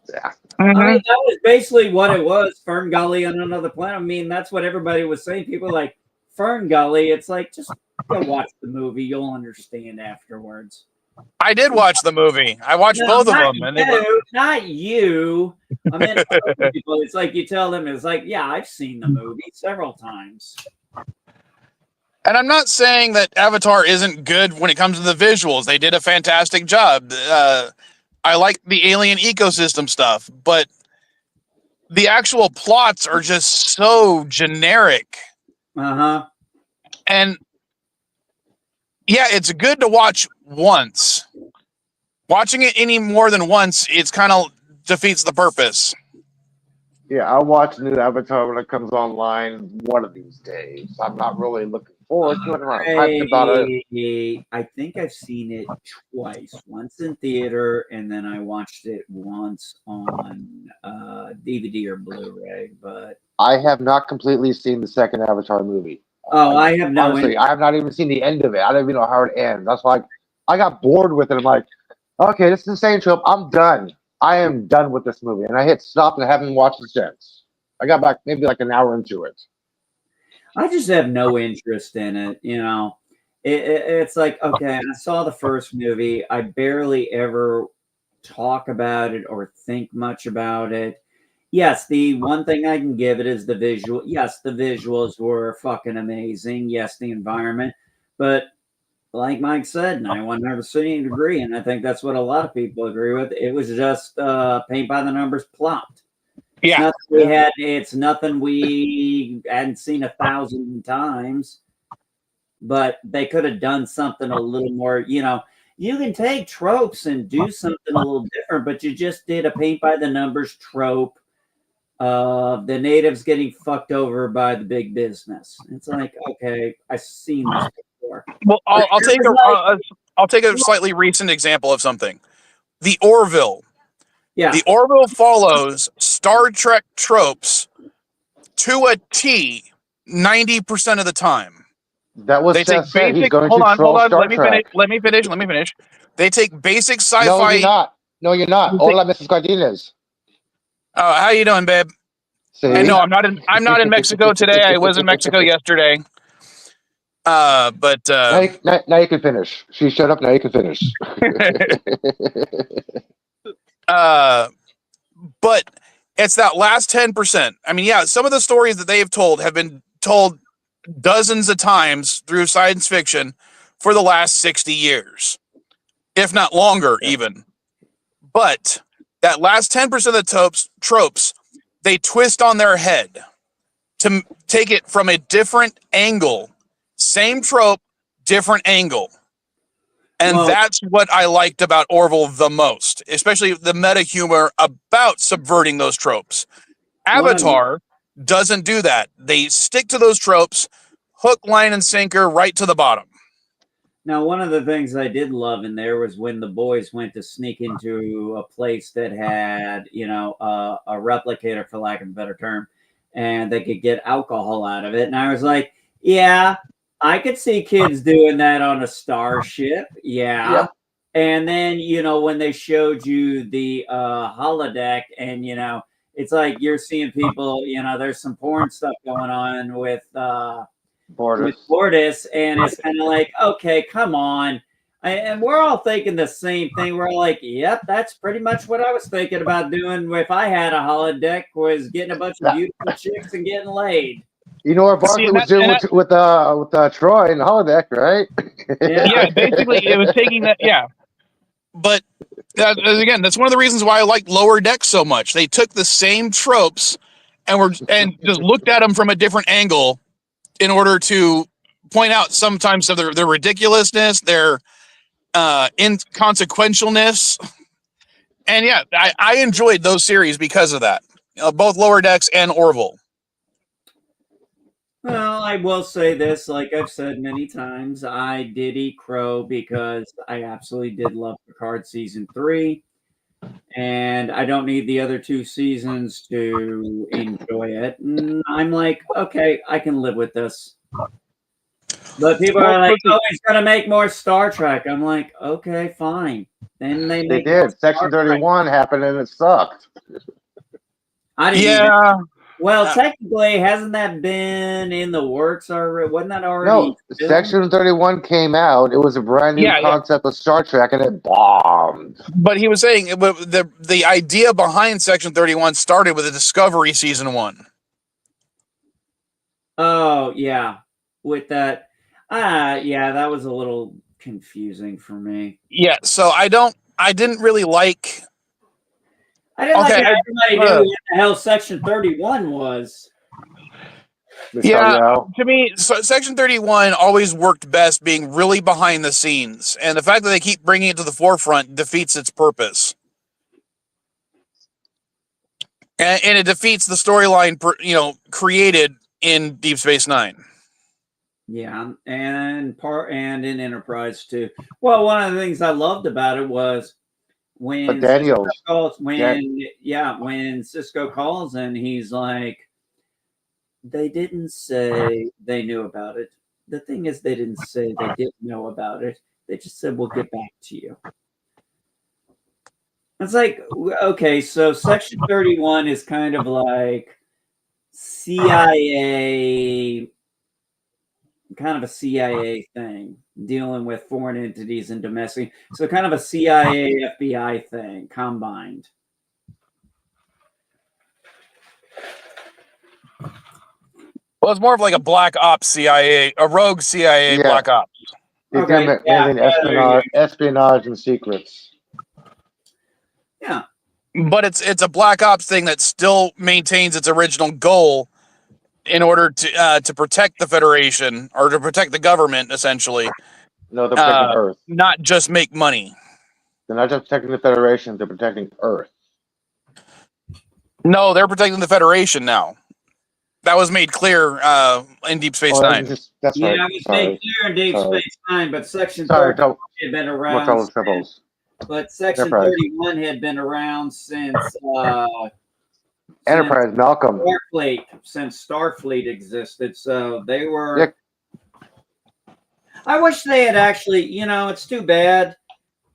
Yeah. I mean, that was basically what it was, Fern Gully on another planet. I mean, that's what everybody was saying. People were like, Fern Gully, it's like, just go watch the movie. You'll understand afterwards. I did watch the movie. I watched both of them. Not you. I mean, other people. It's like you tell them, it's like, yeah, I've seen the movie several times. And I'm not saying that Avatar isn't good when it comes to the visuals. They did a fantastic job. I like the alien ecosystem stuff, but the actual plots are just so generic. Uh-huh. And yeah, it's good to watch once. Watching it any more than once, it's kind of defeats the purpose. Yeah, I'll watch the new Avatar when it comes online one of these days. I'm not really looking forward to it. I'm hyped about it. I think I've seen it twice. Once in theater, and then I watched it once on DVD or Blu-ray. But I have not completely seen the second Avatar movie. Oh, I have no. Honestly, I have not even seen the end of it. I don't even know how it ends. That's why I got bored with it. I'm like, okay, this is the same trope. I'm done. I am done with this movie. And I hit stop and I haven't watched it since. I got back maybe like an hour into it. I just have no interest in it. It's like, okay, I saw the first movie. I barely ever talk about it or think much about it. Yes, the one thing I can give it is the visual. Yes, the visuals were fucking amazing. Yes, the environment. But like Mike said, 91% agree, and I think that's what a lot of people agree with. It was just paint by the numbers plot. Yeah. It's nothing we hadn't seen 1,000 times, but they could have done something a little more, you can take tropes and do something a little different, but you just did a paint by the numbers trope of the natives getting fucked over by the big business. It's like, okay, I've seen this before. Well, I'll take a slightly recent example of something. The Orville. Yeah. The Orville follows Star Trek tropes to a T 90% of the time. That was they take said. He's basic. going Hold to on. troll Star Trek. Let me finish. They take basic sci-fi. No, you're not. Hola, Mrs. Cardenas. Oh, how you doing, babe? See? And no, I'm not in Mexico today. I was in Mexico yesterday. But now you can finish. She shut up. Now you can finish. But it's that last 10%. I mean, yeah, some of the stories that they have told have been told dozens of times through science fiction for the last 60 years, if not longer, even. But that last 10% of the tropes, they twist on their head to take it from a different angle. Same trope, different angle. And that's what I liked about Orville the most, especially the meta humor about subverting those tropes. Avatar doesn't do that. They stick to those tropes, hook, line, and sinker right to the bottom. Now, one of the things I did love in there was when the boys went to sneak into a place that had, a replicator, for lack of a better term, and they could get alcohol out of it. And I was like, yeah, I could see kids doing that on a starship. Yeah. Yep. And then, when they showed you the holodeck and, it's like you're seeing people, there's some porn stuff going on with Bortis, and it's kind of like, okay, come on. And we're all thinking the same thing. We're like, yep, that's pretty much what I was thinking about doing if I had a holodeck, was getting a bunch of beautiful chicks and getting laid. You know what Barkley was doing with Troy and the holodeck, right? Yeah, basically it was taking that, yeah. But again, that's one of the reasons why I like Lower Decks so much. They took the same tropes and just looked at them from a different angle in order to point out sometimes of their ridiculousness, their inconsequentialness. And yeah, I enjoyed those series because of that. Both Lower Decks and Orville. Well, I will say this, like I've said many times, I did eat crow because I absolutely did love Picard season 3. And I don't need the other 2 seasons to enjoy it. And I'm like, okay, I can live with this. But people are like, oh, he's going to make more Star Trek. I'm like, okay, fine. Then they did. Section 31 happened and it sucked. I didn't Well, technically, hasn't that been in the works already? Wasn't that already? No, Section 31 came out. It was a brand new concept of Star Trek, and it bombed. But he was saying the idea behind Section 31 started with the Discovery season 1. Oh, yeah. With that, that was a little confusing for me. Yeah, so I didn't really like... I didn't like everybody knew what the hell Section 31 was. Yeah, to me, Section 31 always worked best being really behind the scenes. And the fact that they keep bringing it to the forefront defeats its purpose. And it defeats the storyline, created in Deep Space Nine. Yeah, and in Enterprise too. Well, one of the things I loved about it was when Cisco calls and he's like, they didn't say they knew about it. The thing is, they didn't say they didn't know about it. They just said, we'll get back to you. It's like, okay, so Section 31 is kind of like CIA, kind of a CIA thing, dealing with foreign entities and domestic. So kind of a CIA, FBI thing combined. Well, it's more of like a black ops CIA, a rogue CIA black ops. Okay, espionage and secrets. Yeah. But it's a black ops thing that still maintains its original goal in order to protect the Federation or to protect the government, essentially. No, they're protecting Earth. Not just make money. They're not just protecting the Federation, they're protecting Earth. No, they're protecting the Federation now. That was made clear in Deep Space Nine. That's right. Yeah, it was made clear in Deep Space Nine, but Section 31 had been around. But Section 31 had been around since Enterprise, Malcolm. Since Starfleet existed. So they were... I wish they had actually, it's too bad.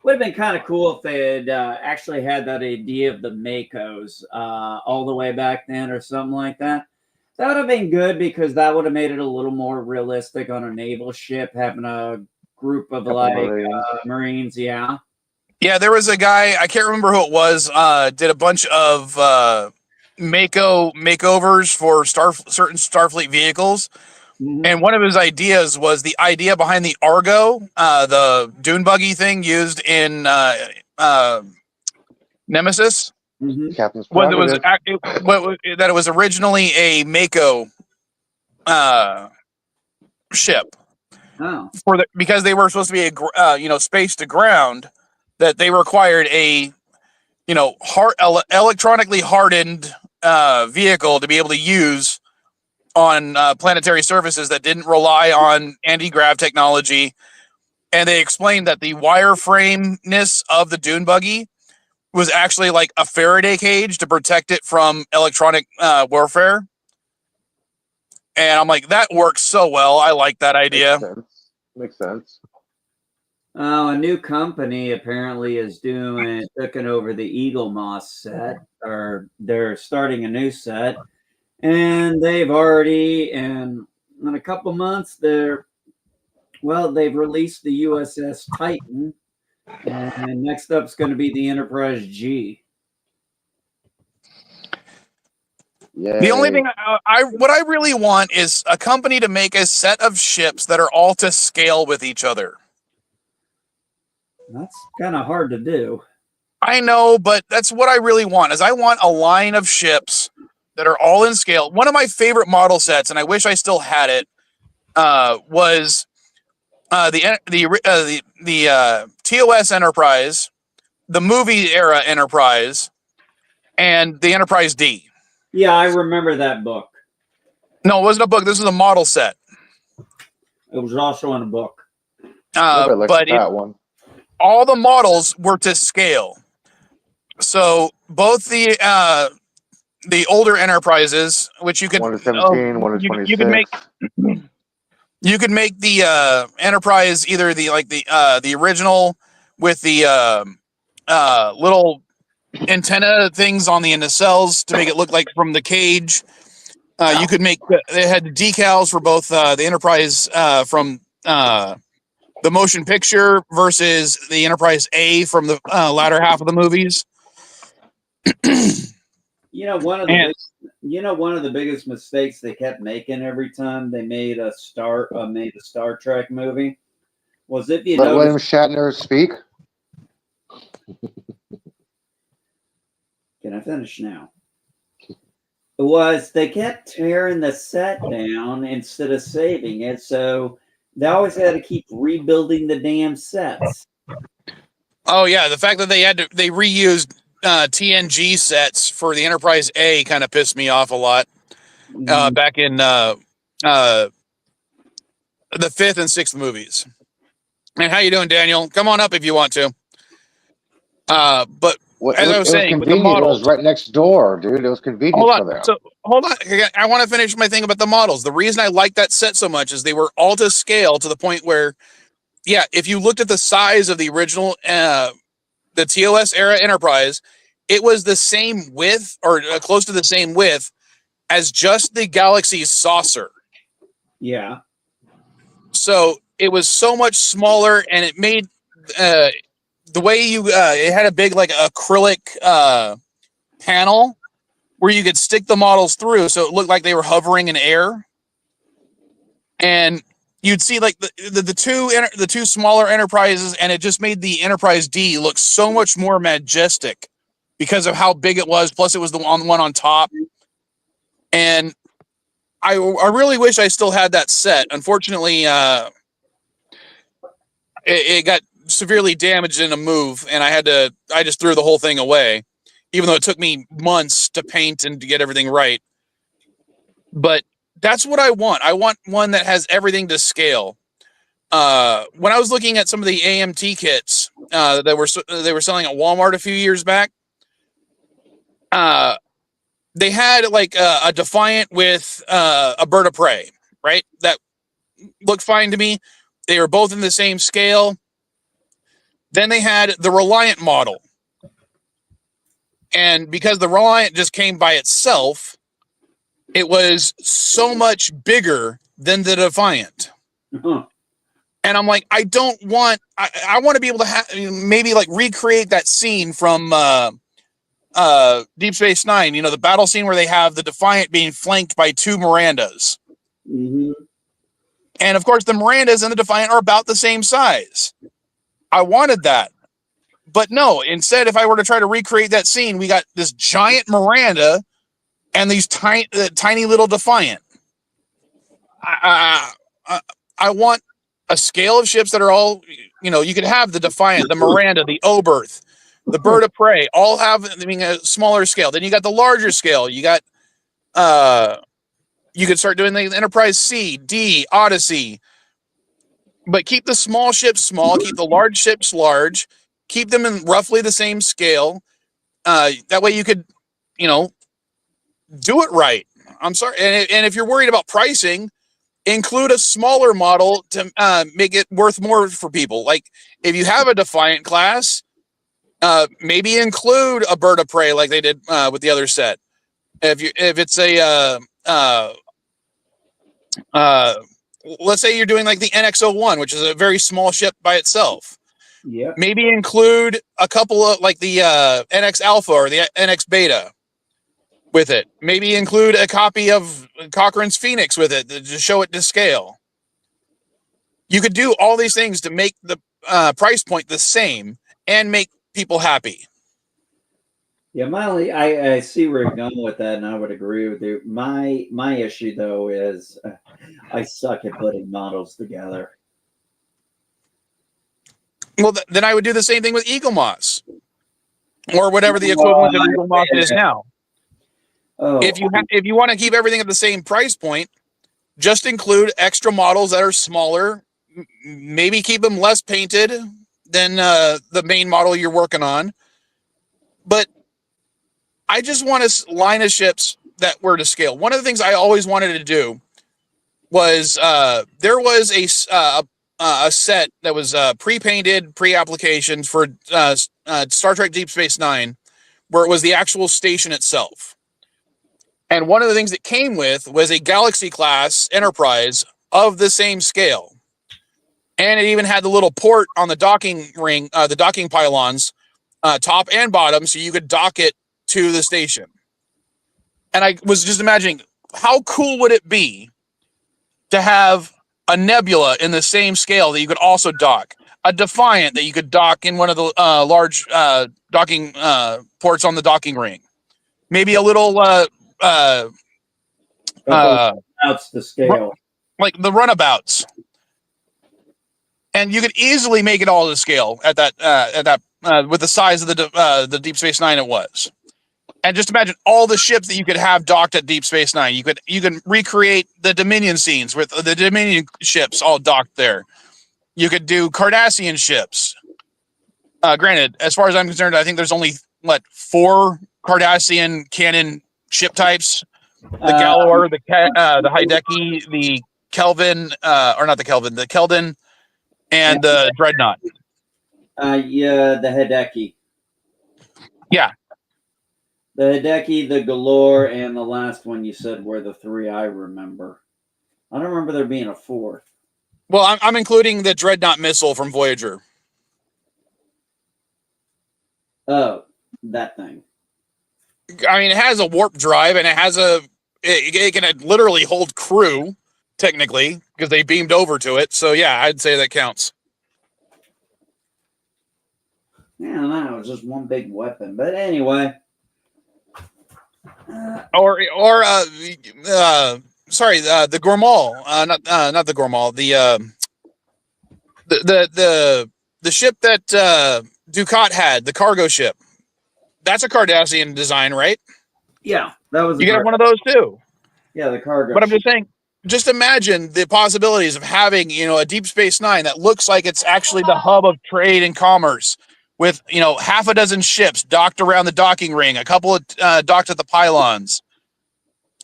Would have been kind of cool if they had actually had that idea of the Makos all the way back then or something like that. That would have been good because that would have made it a little more realistic on a naval ship, having a group of Marines. Yeah. Yeah, there was a guy, I can't remember who it was, did a bunch of makeovers for certain Starfleet vehicles. Mm-hmm. And one of his ideas was the idea behind the Argo, the dune buggy thing used in Nemesis. Mhm. Captain's Was it was prerogative. that it was originally a Mako ship Oh. because they were supposed to be a space to ground, that they required a electronically hardened vehicle to be able to use on planetary surfaces that didn't rely on anti-grav technology. And they explained that the wireframeness of the dune buggy was actually like a Faraday cage to protect it from electronic warfare. And I'm like, that works so well. I like that idea. Makes sense. Oh, a new company apparently is taking over the Eagle Moss set, or they're starting a new set, and they've already in a couple months they've released the USS Titan, and next up is going to be the Enterprise G. Yeah. The only thing what I really want is a company to make a set of ships that are all to scale with each other. That's kind of hard to do. I know, but that's what I really want. Is I want a line of ships that are all in scale. One of my favorite model sets, and I wish I still had it, was the TOS Enterprise, the movie era Enterprise, and the Enterprise D. Yeah, I remember that book. No, it wasn't a book. This was a model set. It was also in a book. But all the models were to scale. So both the older Enterprises, which you could 1 to 17, 1 to 26. You could make the Enterprise either the original with the little antenna things on the nacelles to make it look like from the cage. You could make they had decals for both the Enterprise from the motion picture versus the Enterprise A from the latter half of the movies. One of the biggest mistakes they kept making every time they made a Star Trek movie was if you let William notice. Shatner speak. Can I finish now? Was they kept tearing the set down instead of saving it, so they always had to keep rebuilding the damn sets. Oh yeah, the fact that they reused TNG sets for the Enterprise A kind of pissed me off a lot. Back in the 5th and 6th movies. And how you doing, Daniel? Come on up if you want to. But as I was saying, with the models, it was right next door, dude. It was convenient for them. So hold on. I want to finish my thing about the models. The reason I like that set so much is they were all to scale to the point where, yeah, if you looked at the size of the original, the TOS era Enterprise, it was the same width or close to the same width as just the Galaxy's saucer. Yeah. So it was so much smaller, and it made the way it had a big like acrylic panel where you could stick the models through, so it looked like they were hovering in air, and you'd see like the two smaller Enterprises, and it just made the Enterprise D look so much more majestic because of how big it was. Plus, it was the one on top, and I really wish I still had that set. Unfortunately, it got severely damaged in a move, and I just threw the whole thing away, even though it took me months to paint and to get everything right. But that's what I want. I want one that has everything to scale. When I was looking at some of the AMT kits that they were selling at Walmart a few years back, they had like a Defiant with a Bird of Prey, right? That looked fine to me. They were both in the same scale. Then they had the Reliant model. And because the Reliant just came by itself, it was so much bigger than the Defiant. Uh-huh. And I'm like, I want to be able to maybe like recreate that scene from Deep Space Nine, the battle scene where they have the Defiant being flanked by two Mirandas. Mm-hmm. And of course, the Mirandas and the Defiant are about the same size. I wanted that. But no, instead, if I were to try to recreate that scene, we got this giant Miranda and these tiny little Defiant. I want a scale of ships that are all, you could have the Defiant, the Miranda, the Oberth, the Bird of Prey, all have, a smaller scale. Then you got the larger scale. You got, you could start doing the Enterprise C, D, Odyssey, but keep the small ships small, keep the large ships large, keep them in roughly the same scale. That way you could, do it right. I'm sorry. And if you're worried about pricing, include a smaller model to make it worth more for people. Like if you have a Defiant class, maybe include a Bird of Prey like they did with the other set. If it's a let's say you're doing like the NX-01, which is a very small ship by itself. Yeah. Maybe include a couple of like the NX Alpha or the NX Beta with it. Maybe include a copy of Cochrane's Phoenix with it to show it to scale. You could do all these things to make the price point the same and make people happy. Yeah, I see where you're going with that, and I would agree with you. My issue though is I suck at putting models together. Well, then I would do the same thing with Eagle Moss or whatever the equivalent of Eagle Moss is now. Oh, If you want to keep everything at the same price point, just include extra models that are smaller. Maybe keep them less painted than the main model you're working on. But I just want a line of ships that were to scale. One of the things I always wanted to do was there was a set that was pre-painted, pre-applications for Star Trek Deep Space Nine, where it was the actual station itself. And one of the things it came with was a Galaxy class Enterprise of the same scale. And it even had the little port on the docking ring, the docking pylons, top and bottom, so you could dock it to the station. And I was just imagining, how cool would it be to have a Nebula in the same scale that you could also dock, a Defiant that you could dock in one of the large docking ports on the docking ring, maybe a little outs the scale, like the runabouts, and you could easily make it all to scale at that with the size of the Deep Space Nine it was. And just imagine all the ships that you could have docked at Deep Space Nine. You can recreate the Dominion scenes with the Dominion ships all docked there. You could do Cardassian ships. Granted, as far as I'm concerned, I think there's only 4 Cardassian canon ship types: the Galor, the Hideki, the Kelvin, or not the Kelvin, the Keldon, and the Dreadnought. Yeah, the Hideki. Yeah. The Hideki, the Galore, and the last one you said were the 3 I remember. I don't remember there being a 4th. Well, I'm including the Dreadnought missile from Voyager. Oh, that thing. I mean, it has a warp drive, and it can literally hold crew, technically, because they beamed over to it. So yeah, I'd say that counts. Yeah, no, it was just one big weapon. But anyway. The Gormal, not the Gormal, the ship that Ducat had, the cargo ship. That's a Cardassian design, right? Yeah, that was. You get one of those too. Yeah, the cargo. But I'm just saying, just imagine the possibilities of having, a Deep Space Nine that looks like it's actually the hub of trade and commerce, with half a dozen ships docked around the docking ring, a couple of docked at the pylons.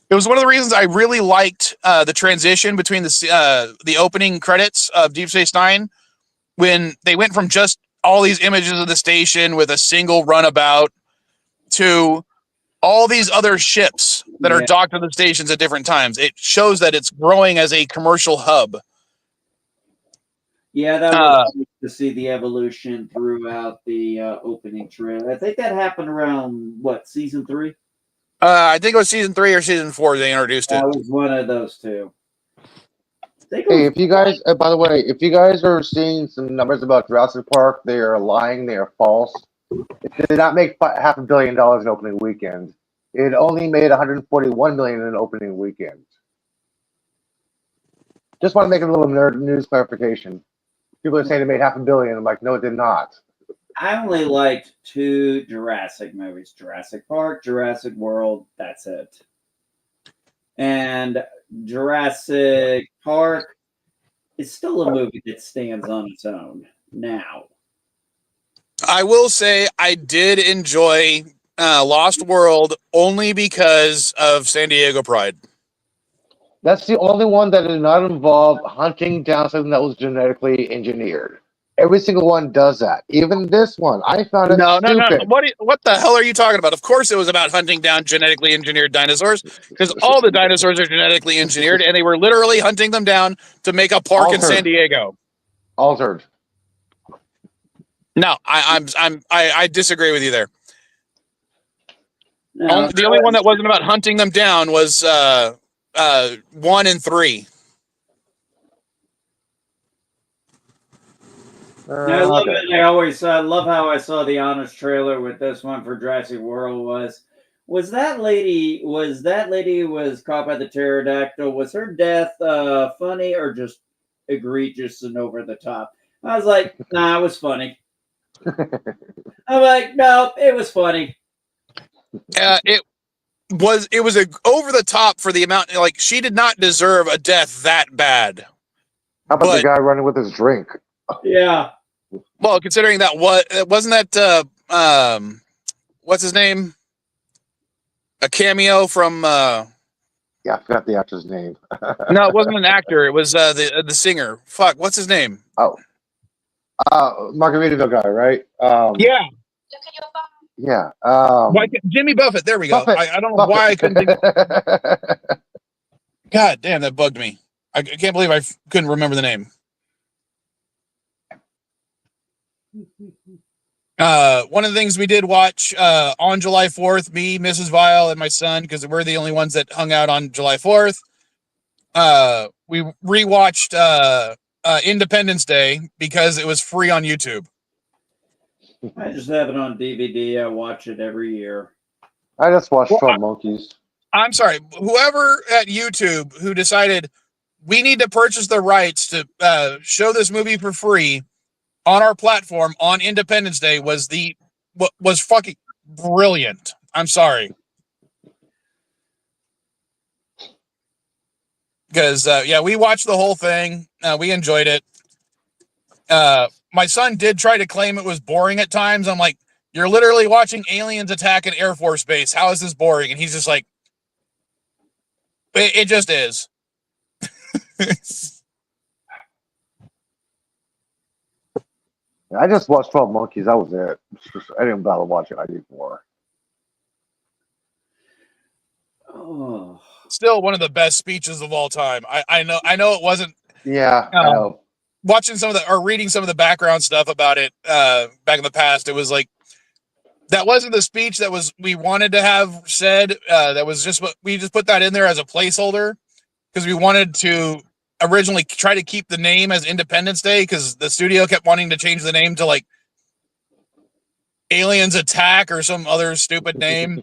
It was one of the reasons I really liked the transition between the opening credits of Deep Space Nine, when they went from just all these images of the station with a single runabout to all these other ships that are docked to the stations at different times. It shows that it's growing as a commercial hub. Yeah, that was nice to see the evolution throughout the opening trailer. I think that happened around, season 3? I think it was season 3 or season 4 they introduced it. That was one of those two. Hey, if you guys, by the way, if you guys are seeing some numbers about Jurassic Park, they are lying. They are false. It did not make half $1 billion in opening weekend. It only made 141 million in opening weekend. Just want to make a little nerd news clarification. People are saying it made half $1 billion. I'm like, no, it did not. I only liked 2 Jurassic movies: Jurassic Park, Jurassic World. That's it. And Jurassic Park is still a movie that stands on its own now. I will say I did enjoy Lost World only because of San Diego Pride. That's the only one that did not involve hunting down something that was genetically engineered. Every single one does that. Even this one, I found it stupid. What the hell are you talking about? Of course, it was about hunting down genetically engineered dinosaurs because all the dinosaurs are genetically engineered, and they were literally hunting them down to make a park in San Diego. Altered. No, I disagree with you there. No, The only one that wasn't about hunting them down was 1 and 3. I love it. I love how I saw the honest trailer with this one for Jurassic World. Was that lady who was caught by the pterodactyl? Was her death funny or just egregious and over the top? I was like, nah, it was funny. I'm like, no, it was funny. It was over the top for the amount. Like, she did not deserve a death that bad. How about the guy running with his drink? Yeah. Well, considering that wasn't that what's his name? A cameo from yeah, I forgot the actor's name. No, it wasn't an actor. It was the singer. Fuck, what's his name? Oh, Margaritaville guy, right? Yeah. Yeah. Jimmy Buffett. There we go. I don't know why I couldn't think. God damn, that bugged me. I can't believe I couldn't remember the name. One of the things we did watch on July 4th, me, Mrs. Vile, and my son, because we're the only ones that hung out on July 4th. We rewatched Independence Day because it was free on YouTube. I just have it on DVD. I watch it every year. I just watched 12 Monkeys. I'm sorry. Whoever at YouTube who decided we need to purchase the rights to show this movie for free on our platform on Independence Day was fucking brilliant. I'm sorry. Because, we watched the whole thing. We enjoyed it. My son did try to claim it was boring at times. I'm like, you're literally watching aliens attack an Air Force base. How is this boring? And he's just like, it just is. I just watched 12 Monkeys. That was it. I didn't bother watching ID more. Oh. Still one of the best speeches of all time. I know it wasn't. Yeah, I know. Watching reading some of the background stuff about it back in the past, it was like that wasn't the speech that we wanted to have said. That was just what we just put that in there as a placeholder because we wanted to originally try to keep the name as Independence Day because the studio kept wanting to change the name to like Aliens Attack or some other stupid name.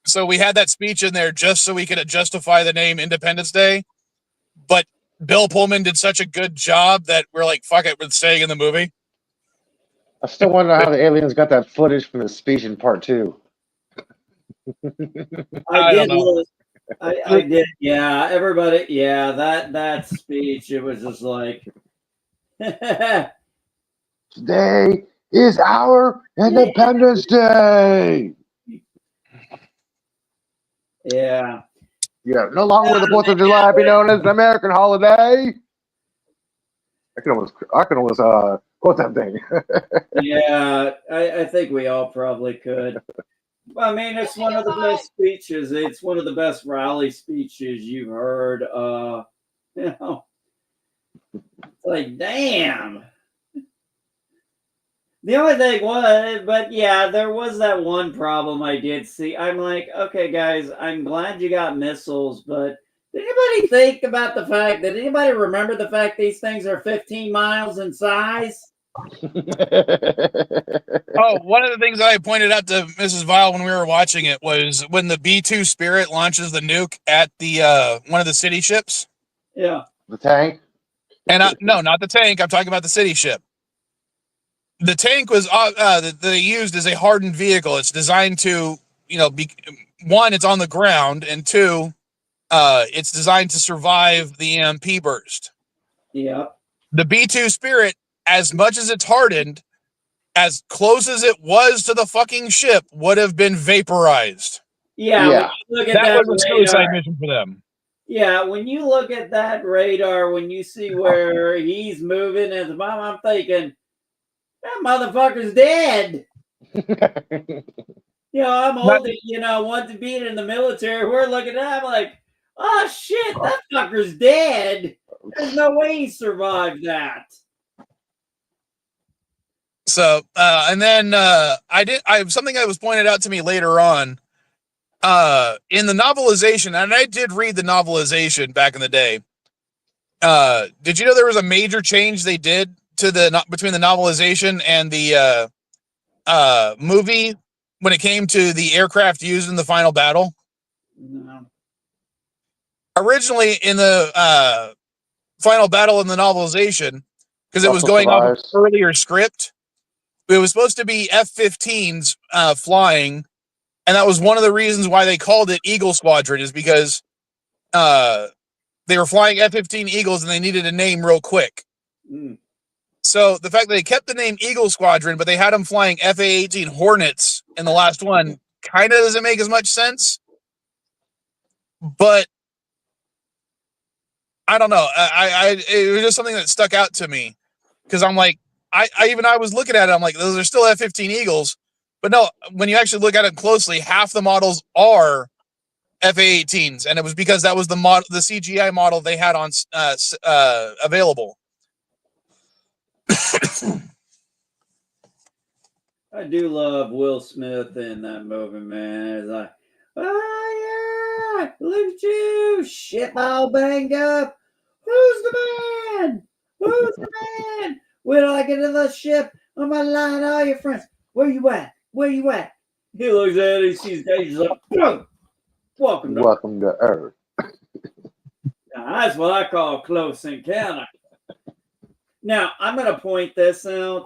So we had that speech in there just so we could justify the name Independence Day. But Bill Pullman did such a good job that we're like, fuck it, we're staying in the movie. I still wonder how the aliens got that footage from the speech in part 2. I did. Yeah, everybody. Yeah, that speech. It was just like, today is our Independence Day. Yeah. Yeah. No longer will the 4th of July be known as an American holiday. I can almost quote that thing. Yeah, I think we all probably could. I mean, it's one of the best speeches. It's one of the best rally speeches you've heard. It's like, damn. The only thing was, but yeah, there was that one problem I did see. I'm like, okay, guys, I'm glad you got missiles, but Did anybody think about the fact? Did anybody remember the fact these things are 15 miles in size? Oh, one of the things that I pointed out to Mrs. Vile when we were watching it was when the B-2 Spirit launches the nuke at the one of the city ships. Yeah. The tank? And no, not the tank. I'm talking about the city ship. The tank was that they used as a hardened vehicle. It's designed to, be one, it's on the ground, and two, it's designed to survive the EMP burst. Yeah. The B-2 Spirit, as much as it's hardened, as close as it was to the fucking ship, would have been vaporized. Yeah. Yeah. Look at That that was a radar. suicide mission for them. Yeah, when you look at that radar, when you see where he's moving as a mom, I'm thinking, that motherfucker's dead. I'm old, want to be in the military. We're looking at him like, oh shit, that fucker's dead. There's no way he survived that. So, and then something that was pointed out to me later on, in the novelization, and I did read the novelization back in the day. Did you know there was a major change they did to between the novelization and the movie when it came to the aircraft used in the final battle? No. Originally, in the final battle in the novelization, because it was going off of earlier script, it was supposed to be F-15s flying, and that was one of the reasons why they called it Eagle Squadron, is because they were flying F-15 Eagles and they needed a name real quick. Mm. So the fact that they kept the name Eagle Squadron, but they had them flying FA-18 Hornets in the last one, kind of doesn't make as much sense. But I don't know. It was just something that stuck out to me, because I'm like, I was looking at it, I'm like, those are still F-15 Eagles, but no, when you actually look at it closely, half the models are FA-18s, and it was because that was the CGI model they had on available. I do love Will Smith in that movie, man. It's like, oh yeah, look at you, shit all banged up. Who's the man? Who's the man? When I get to the ship, I'm gonna line all your friends. Where you at? Where you at? He looks at it, he sees guys, he's like, boom. Welcome to Earth. Now, that's what I call close encounter. Now, I'm going to point this out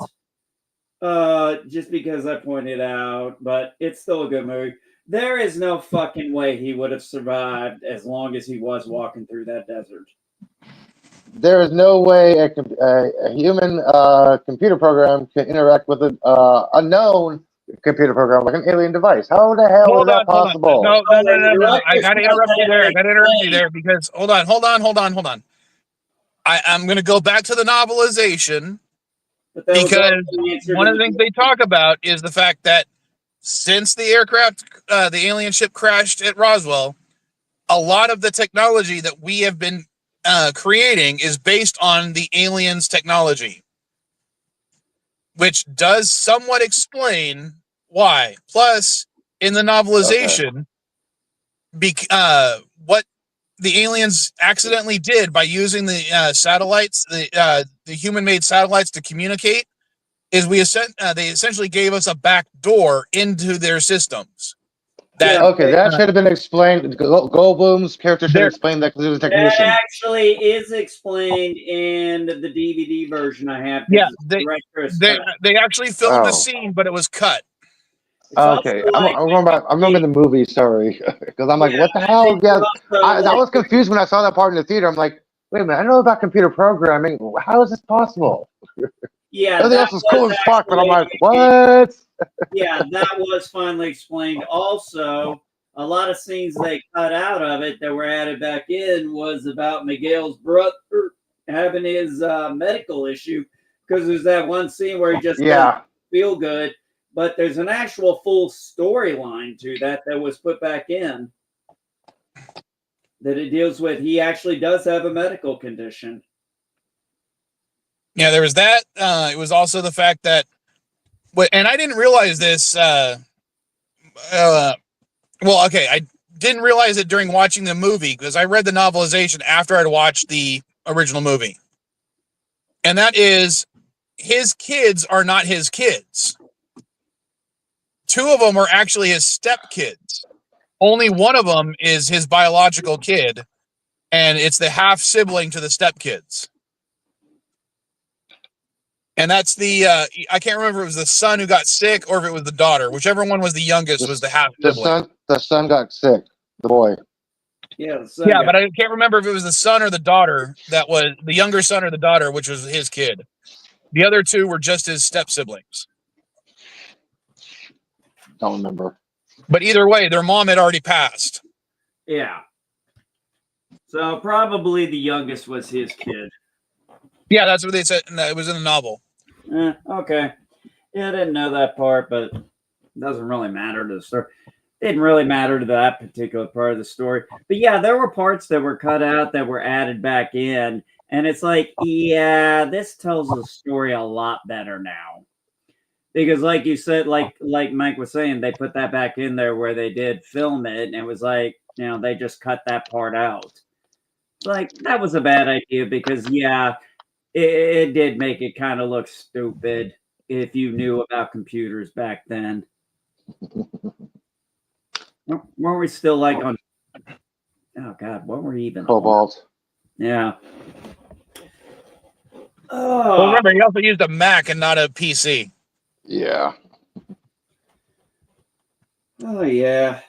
just because I pointed out, but it's still a good movie. There is no fucking way he would have survived as long as he was walking through that desert. There is no way a human computer program can interact with an unknown computer program like an alien device. How the hell is that possible? No. I gotta interrupt you there. Because hold on. I'm gonna go back to the novelization, because one of the things they talk about is the fact that since the alien ship crashed at Roswell, a lot of the technology that we have been creating is based on the aliens' technology, which does somewhat explain why. Plus, in the novelization, what the aliens accidentally did by using the satellites, the human-made satellites to communicate, is they essentially gave us a back door into their systems. That should have been explained. Goldblum's character should explain that because he was a technician. That actually is explained in the DVD version I have. Yeah, they actually filmed the scene, but it was cut. Okay, I'm going back. I'm going to the movie. Sorry, because I'm like, what the hell? Yeah, I was confused when I saw that part in the theater. I'm like, wait a minute, I know about computer programming. How is this possible? Yeah, everything else is cool as fuck, but I'm like, what? Yeah, that was finally explained. Also, a lot of scenes they cut out of it that were added back in was about Miguel's brother having his medical issue, because there's that one scene where he just doesn't feel good, but there's an actual full storyline to that was put back in that it deals with. He actually does have a medical condition. Yeah, there was that. It was also the fact that, and I didn't realize this. I didn't realize it during watching the movie because I read the novelization after I'd watched the original movie. And that is, his kids are not his kids. 2 of them are actually his stepkids. Only one of them is his biological kid, and it's the half sibling to the stepkids. And that's the I can't remember if it was the son who got sick or if it was the daughter. Whichever one was the youngest was the half sibling. The son got sick. The boy. Yeah, Yeah, but I can't remember if it was the son or the daughter that was the younger son or the daughter, which was his kid. The other 2 were just his step siblings. Don't remember. But either way, their mom had already passed. Yeah. So probably the youngest was his kid. Yeah, that's what they said. It was in the novel. Okay. Yeah, I didn't know that part, but it doesn't really matter to the story. It didn't really matter to that particular part of the story. But yeah, there were parts that were cut out that were added back in. And it's like, yeah, this tells the story a lot better now. Because like you said, like Mike was saying, they put that back in there where they did film it. And it was like, they just cut that part out. Like, that was a bad idea because, yeah, it did make it kind of look stupid if you knew about computers back then. Weren't we still like on? Oh God, what were we even? Cobalt. Yeah. Well, remember, he also used a Mac and not a PC. Yeah. Oh yeah.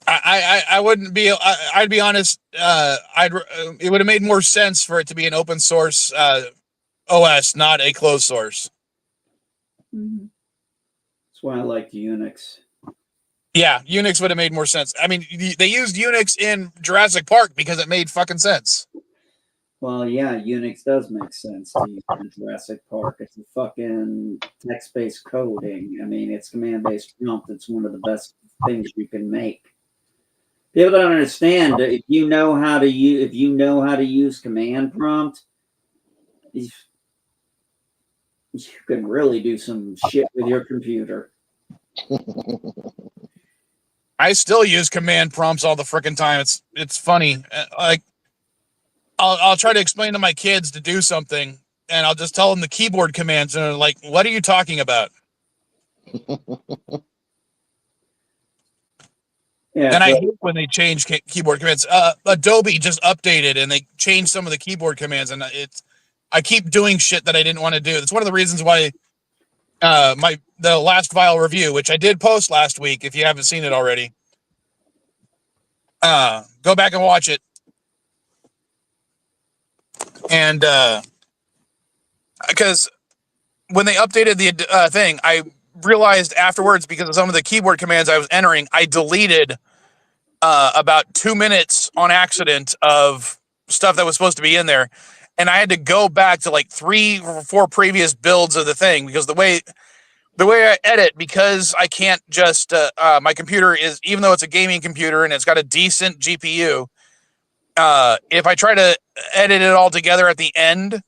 I wouldn't be. I'd be honest. It would have made more sense for it to be an open source OS, not a closed source. Mm-hmm. That's why I like Unix. Yeah, Unix would have made more sense. I mean, they used Unix in Jurassic Park because it made fucking sense. Well, yeah, Unix does make sense to use in Jurassic Park. It's a fucking text-based coding. I mean, it's command-based prompt. It's one of the best things you can make. People don't understand. If you know how to use command prompt, you can really do some shit with your computer. I still use command prompts all the freaking time. It's funny. Like, I'll try to explain to my kids to do something, and I'll just tell them the keyboard commands, and they're like, "What are you talking about?" Yeah, and I hate when they change keyboard commands. Adobe just updated, and they changed some of the keyboard commands, and I keep doing shit that I didn't want to do. That's one of the reasons why the last Vile review, which I did post last week, if you haven't seen it already, go back and watch it. And because when they updated the thing, I realized afterwards, because of some of the keyboard commands I was entering, I deleted about 2 minutes on accident of stuff that was supposed to be in there. And I had to go back to like 3 or 4 previous builds of the thing, because the way I edit, because I can't just, my computer is, even though it's a gaming computer and it's got a decent GPU, if I try to edit it all together at the end,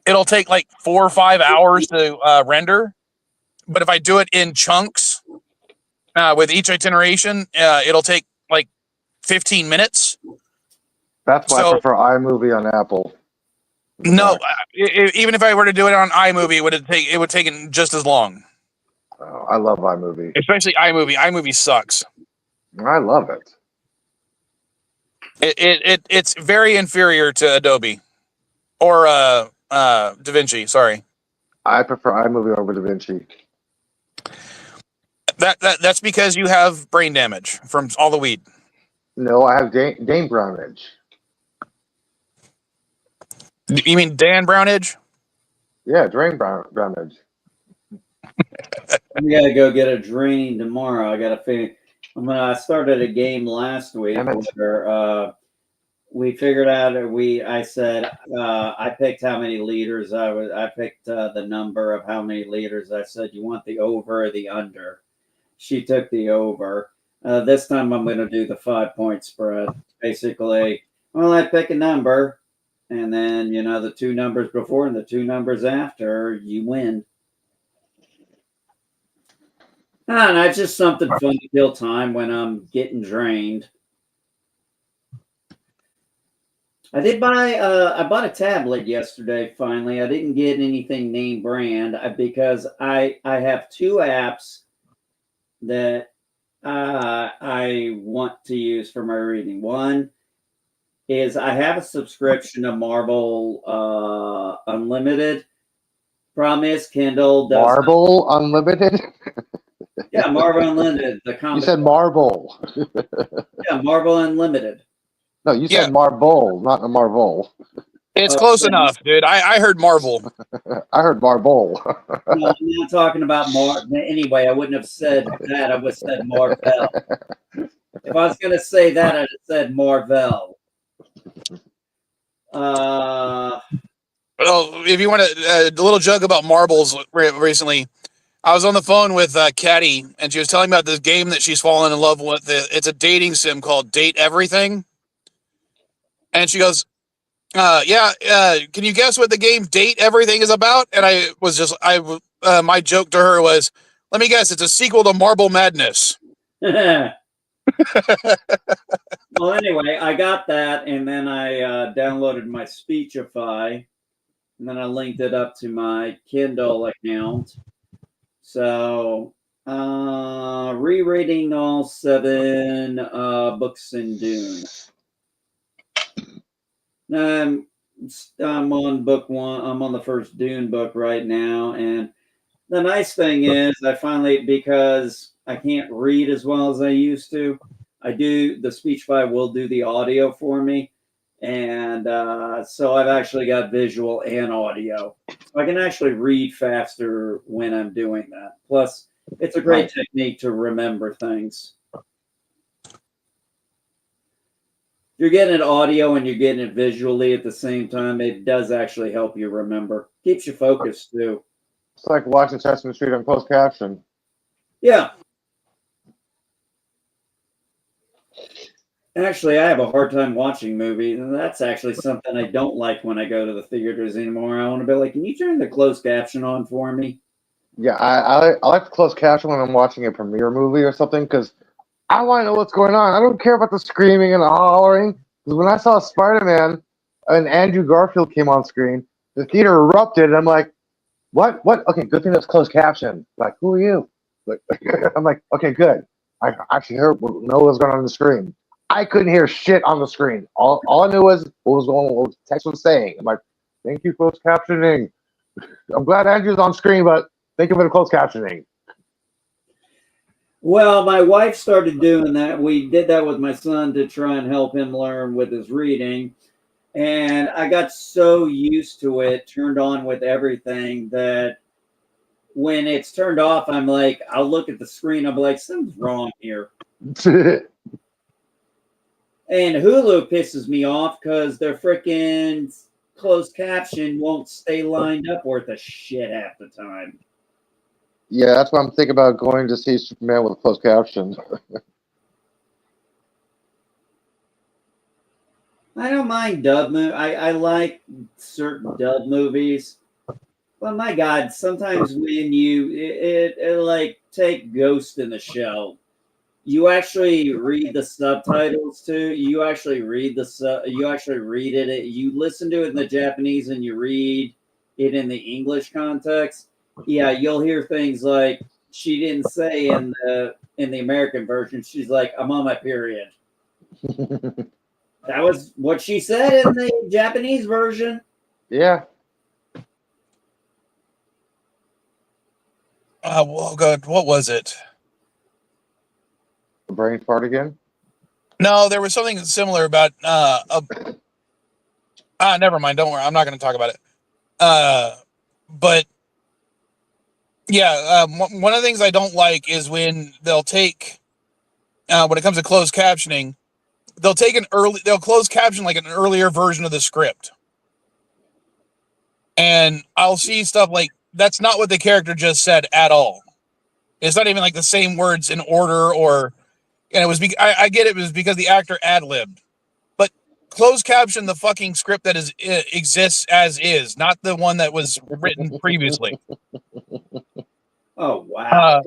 it'll take like 4 or 5 hours to render. But if I do it in chunks with each iteration, it'll take like 15 minutes. That's why I prefer iMovie on Apple. No, even if I were to do it on iMovie, it would take just as long. Oh, I love iMovie. Especially iMovie. iMovie sucks. I love it. It's very inferior to Adobe or DaVinci. Sorry, I prefer iMovie over DaVinci. That's because you have brain damage from all the weed. No, I have Dane Brownage. You mean Dan Brownage? Yeah, Dane Brownage. I gotta go get a draining tomorrow. I gotta finish. I started a game last week where we figured out. I said I picked how many liters I picked the number of how many liters. I said, you want the over or the under? She took the over. This time I'm going to do the 5-point spread. Basically, well, I pick a number, and then the 2 numbers before and the 2 numbers after, you win. Ah, and that's just something fun to kill time when I'm getting drained. I did buy. I bought a tablet yesterday. Finally, I didn't get anything name brand because I have two apps that I want to use for my reading. One is I have a subscription to Marvel Unlimited. Problem is, Kindle does not. Marble Unlimited? Yeah, Marvel Unlimited, the You comic. said marble. Yeah, Marvel Unlimited. No, you Yeah. said marble, not a marvel. It's close enough, dude. I heard Marvel. I heard marble. No, I'm not talking about Anyway, I wouldn't have said that. I would have said Marvel. If I was going to say that, I'd have said Marvel. Well, if you want a little joke about marbles recently, I was on the phone with Caddy, and she was telling me about this game that she's fallen in love with. It's a dating sim called Date Everything. And she goes, yeah, can you guess what the game Date Everything is about? And my joke to her was, let me guess, it's a sequel to Marble Madness. Well, anyway, I got that, and then I downloaded my Speechify, and then I linked it up to my Kindle account. So, rereading all 7 books in Dune. I'm on book 1. I'm on the first Dune book right now, and the nice thing is because I can't read as well as I used to, the Speechify will do the audio for me, and so I've actually got visual and audio. So I can actually read faster when I'm doing that. Plus, it's a great technique to remember things. You're getting it audio and you're getting it visually at the same time. It does actually help you remember. Keeps you focused too. It's like watching Sesame Street on closed caption. Yeah. Actually, I have a hard time watching movies, and that's actually something I don't like when I go to the theaters anymore. I want to be like, can you turn the closed caption on for me? Yeah, I like the closed caption when I'm watching a premiere movie or something because I want to know what's going on. I don't care about the screaming and the hollering. Because when I saw Spider-Man and Andrew Garfield came on screen, the theater erupted, and I'm like, what? Okay, good thing that's closed caption. Like, who are you? Like, I'm like, okay, good. I actually know what's going on the screen. I couldn't hear shit on the screen. All I knew was what the text was saying. I'm like, thank you, closed captioning. I'm glad Andrew's on screen, but thank you for the closed captioning. Well, my wife started doing that. We did that with my son to try and help him learn with his reading. And I got so used to it, turned on with everything, that when it's turned off, I'm like, I'll look at the screen. I'll be like, something's wrong here. And Hulu pisses me off because their freaking closed caption won't stay lined up worth a shit half the time. Yeah, that's why I'm thinking about going to see Superman with closed captions. I don't mind dub movies. I like certain dub movies. But my God, sometimes when it like take Ghost in the Shell, you actually read the subtitles too. You actually read you actually read it. You listen to it in the Japanese and you read it in the English context. Yeah, you'll hear things like she didn't say in the American version. She's like, "I'm on my period." That was what she said in the Japanese version. Yeah. Oh God, what was it? The brain fart again? No, there was something similar about never mind. Don't worry, I'm not going to talk about it. But yeah, one of the things I don't like is when they'll take when it comes to closed captioning, they'll close caption like an earlier version of the script, and I'll see stuff like that's not what the character just said at all. It's not even like the same words in order, and it was. I get it was because the actor ad-libbed, but closed caption the fucking script that exists as is, not the one that was written previously. Oh wow!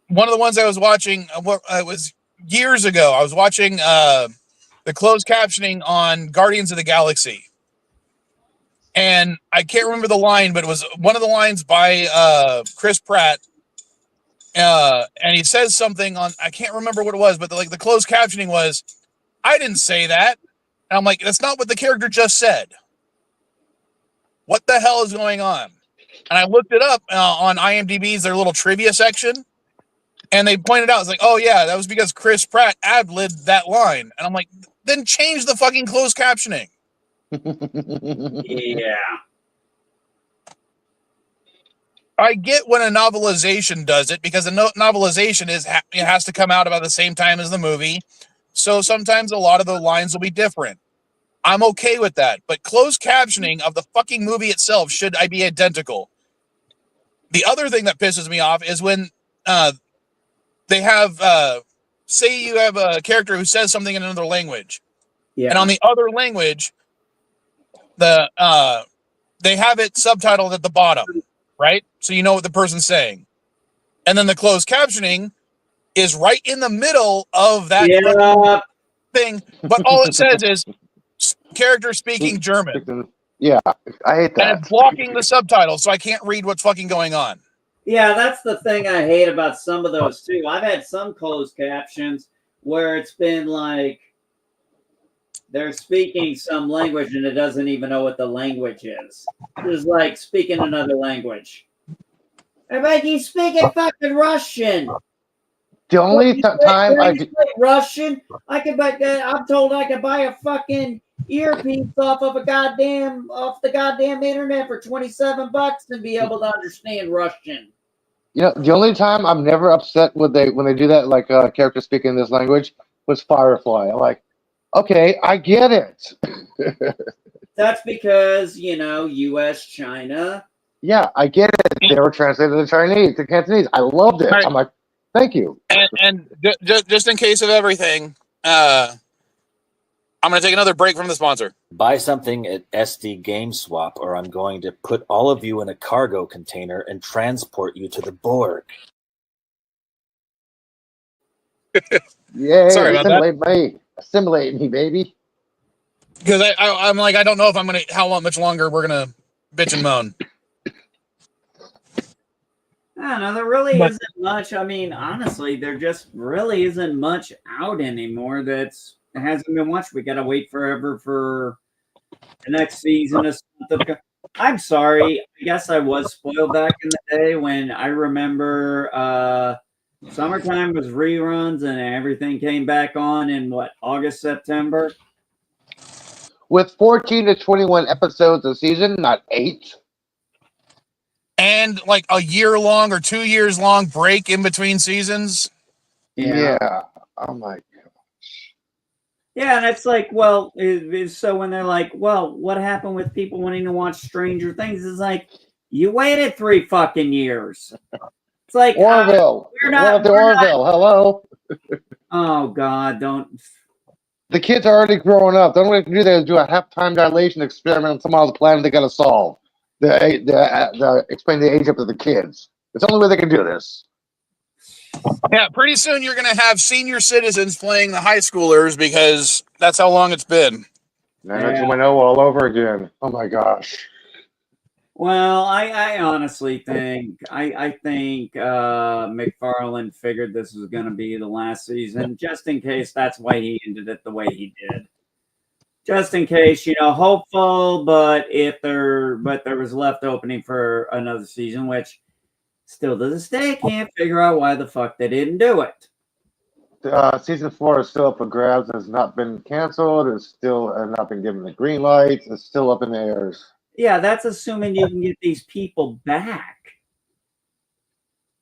one of the ones I was watching, it was years ago. I was watching the closed captioning on Guardians of the Galaxy. And I can't remember the line, but it was one of the lines by Chris Pratt. And he says something on, I can't remember what it was, but the closed captioning was, I didn't say that. And I'm like, that's not what the character just said. What the hell is going on? And I looked it up on IMDb's, their little trivia section. And they pointed out, it's like, oh yeah, that was because Chris Pratt ad-libbed that line. And I'm like, then change the fucking closed captioning. Yeah. I get when a novelization does it, because a novelization it has to come out about the same time as the movie. So sometimes a lot of the lines will be different. I'm okay with that. But closed captioning of the fucking movie itself should be identical. The other thing that pisses me off is when they have, say you have a character who says something in another language. Yeah. And on the other language, they have it subtitled at the bottom, right? So you know what the person's saying. And then the closed captioning is right in the middle of that thing, but all it says is character speaking German. Yeah, I hate that. And it's blocking the subtitles, so I can't read what's fucking going on. Yeah, that's the thing I hate about some of those too. I've had some closed captions where it's been like they're speaking some language and it doesn't even know what the language is. It's like speaking another language. Everybody, he's speaking fucking Russian. The only time I do Russian, I could buy. I'm told I could buy a fucking earpiece off the goddamn internet for $27 and be able to understand Russian. You know, the only time I'm never upset when they do that, like a character speaking this language, was Firefly. I'm like, okay, I get it. That's because, U.S., China. Yeah, I get it. They were translated to Chinese, to Cantonese. I loved it. Right. I'm like, thank you. And just in case of everything, I'm going to take another break from the sponsor. Buy something at SD GameSwap, or I'm going to put all of you in a cargo container and transport you to the Borg. Yeah, Sorry about assimilate me, baby. Because I'm like, I don't know if I'm going to, how much longer we're going to bitch and moan. I don't know. There really isn't much. I mean, honestly, there just really isn't much out anymore that hasn't been watched. We got to wait forever for the next season of something. I'm sorry. I guess I was spoiled back in the day when I remember summertime was reruns and everything came back on in August, September? With 14 to 21 episodes a season, not 8. And like a year-long or 2 years long break in between seasons. Yeah. Oh my gosh. Yeah, and it's like, well, so when they're like, well, what happened with people wanting to watch Stranger Things? It's like, you waited 3 fucking years. It's like Orville. Hello. Oh God, don't. The kids are already growing up. The only way to do that is do a half-time dilation experiment on some other planet they got to solve. Explain the age up to the kids. It's the only way they can do this. Yeah, pretty soon you're going to have senior citizens playing the high schoolers because that's how long it's been. 90210 all over again. Oh my gosh. Well, I honestly think I think McFarlane figured this was going to be the last season, just in case. That's why he ended it the way he did. Just in case, hopeful, but there was left opening for another season, which still to this day can't figure out why the fuck they didn't do it. Season 4 is still up for grabs. It's not been canceled. It's still not been given the green light. It's still up in the air. Yeah, that's assuming you can get these people back.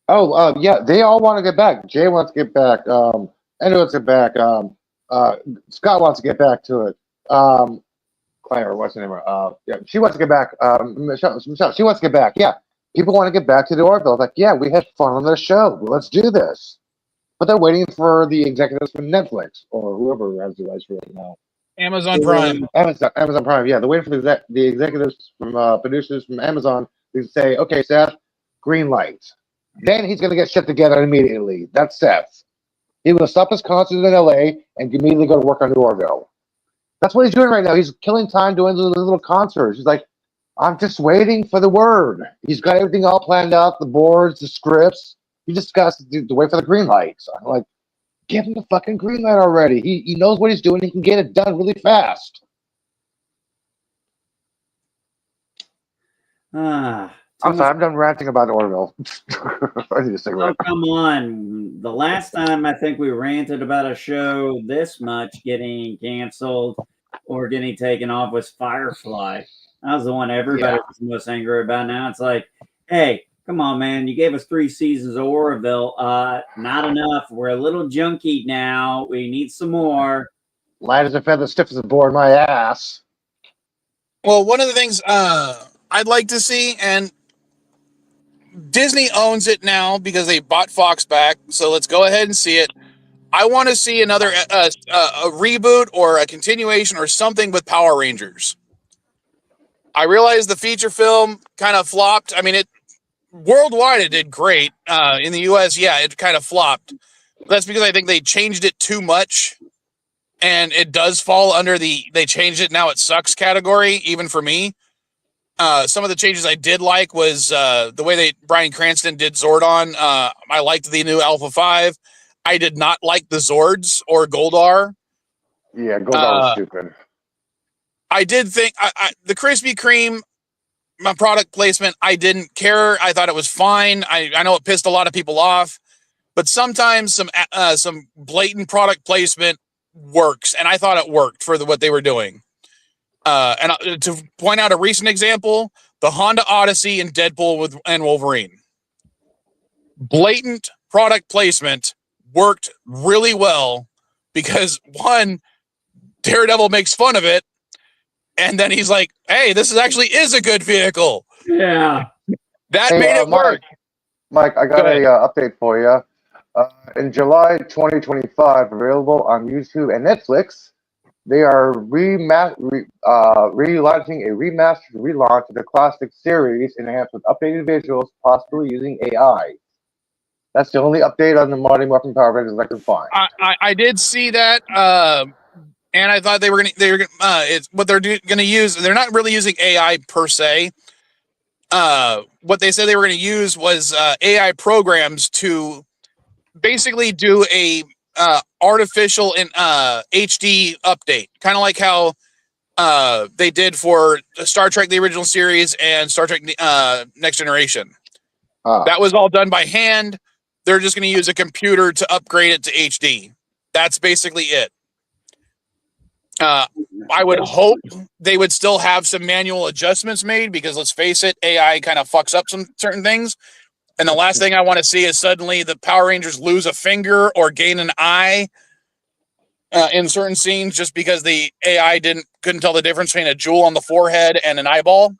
Oh, yeah, they all want to get back. Jay wants to get back. Andrew wants to get back. Scott wants to get back to it. Claire, what's her name? Yeah, she wants to get back. Michelle, she wants to get back. Yeah, people want to get back to the Orville. Like, yeah, we had fun on the show. Let's do this. But they're waiting for the executives from Netflix or whoever has the rights for it now. Amazon Prime. Amazon Prime. Yeah, they're waiting for the executives from producers from Amazon to say, okay, Seth, green light. then he's going to get shit together immediately. That's Seth. He will stop his concert in LA and immediately go to work on the Orville. That's what he's doing right now. He's killing time doing little concerts. He's like, I'm just waiting for the word. He's got everything all planned out, the boards, the scripts. He just got to wait for the green light. So I'm like, give him the fucking green light already. He knows what he's doing. He can get it done really fast. I'm sorry, I'm done ranting about Orville. I need a cigarette. Oh, come on. The last time I think we ranted about a show this much getting canceled or getting taken off was Firefly. That was the one everybody was most angry about. Now it's like, hey, come on, man. You gave us 3 seasons of Orville. Not enough. We're a little junky now. We need some more. Light as a feather, stiff as a board, my ass. Well, one of the things I'd like to see, and Disney owns it now because they bought Fox back, so let's go ahead and see it. I want to see another a reboot or a continuation or something with Power Rangers. I realize the feature film kind of flopped. I mean, it worldwide it did great. In the US, yeah, it kind of flopped. That's because I think they changed it too much, and it does fall under the they changed it, now it sucks category, even for me. Some of the changes I did like was the way Bryan Cranston did Zordon. I liked the new Alpha 5. I did not like the Zords or Goldar. Yeah, Goldar was stupid. I did think the Krispy Kreme, my product placement, I didn't care. I thought it was fine. I know it pissed a lot of people off, but sometimes some blatant product placement works, and I thought it worked for what they were doing. And to point out a recent example, the Honda Odyssey and Deadpool and Wolverine. Blatant product placement worked really well because, one, Daredevil makes fun of it, and then he's like, hey, this actually is a good vehicle. Yeah. That made it work. Mike, I got an update for you. In July 2025, available on YouTube and Netflix, they are relaunching a remastered relaunch of the classic series, enhanced with updated visuals, possibly using AI. That's the only update on the Mighty Morphin Power Rangers I can find. I did see that, and I thought they were gonna. It's what they're gonna use. They're not really using AI per se. What they said they were gonna use was AI programs to basically do a artificial and HD update, kind of like how they did for Star Trek: The Original Series and Star Trek Next Generation. That was all done by hand. They're just going to use a computer to upgrade it to HD. That's basically it. I would hope they would still have some manual adjustments made because, let's face it, AI kind of fucks up some certain things. And the last thing I want to see is suddenly the Power Rangers lose a finger or gain an eye in certain scenes just because the AI couldn't tell the difference between a jewel on the forehead and an eyeball.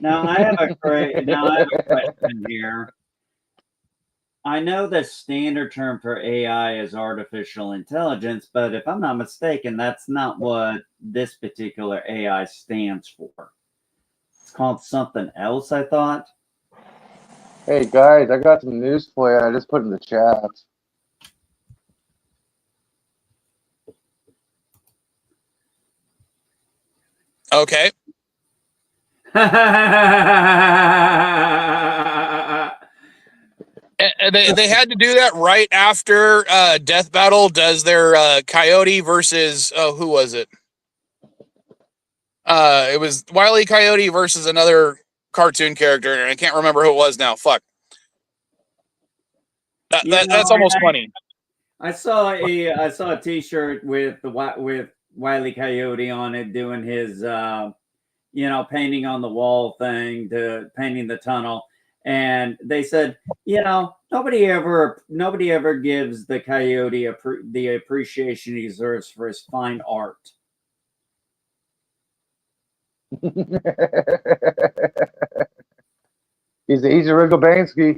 Now I have a question here. I know the standard term for AI is artificial intelligence, but if I'm not mistaken, that's not what this particular AI stands for. It's called something else, I thought. Hey guys, I got some news for you. I just put in the chat. Okay. They had to do that right after Death Battle does their Coyote versus who was it? It was Wile E. Coyote versus another cartoon character, and I can't remember who it was now. Fuck. That's almost funny. I saw a T-shirt with Wile E. Coyote on it doing his painting on the wall thing, to painting the tunnel. And they said, nobody ever gives the Coyote the appreciation he deserves for his fine art. He's a Rigo Bansky.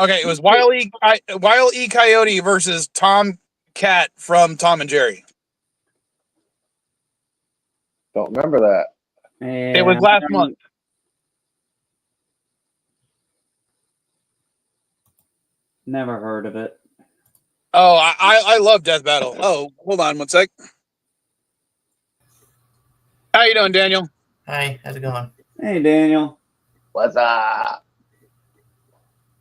Okay, it was Wile E. Coyote versus Tom Cat from Tom and Jerry. Don't remember that. It was last month. Never heard of it. Oh, I love Death Battle. Oh, hold on one sec. How you doing, Daniel? Hi, how's it going? Hey, Daniel. What's up?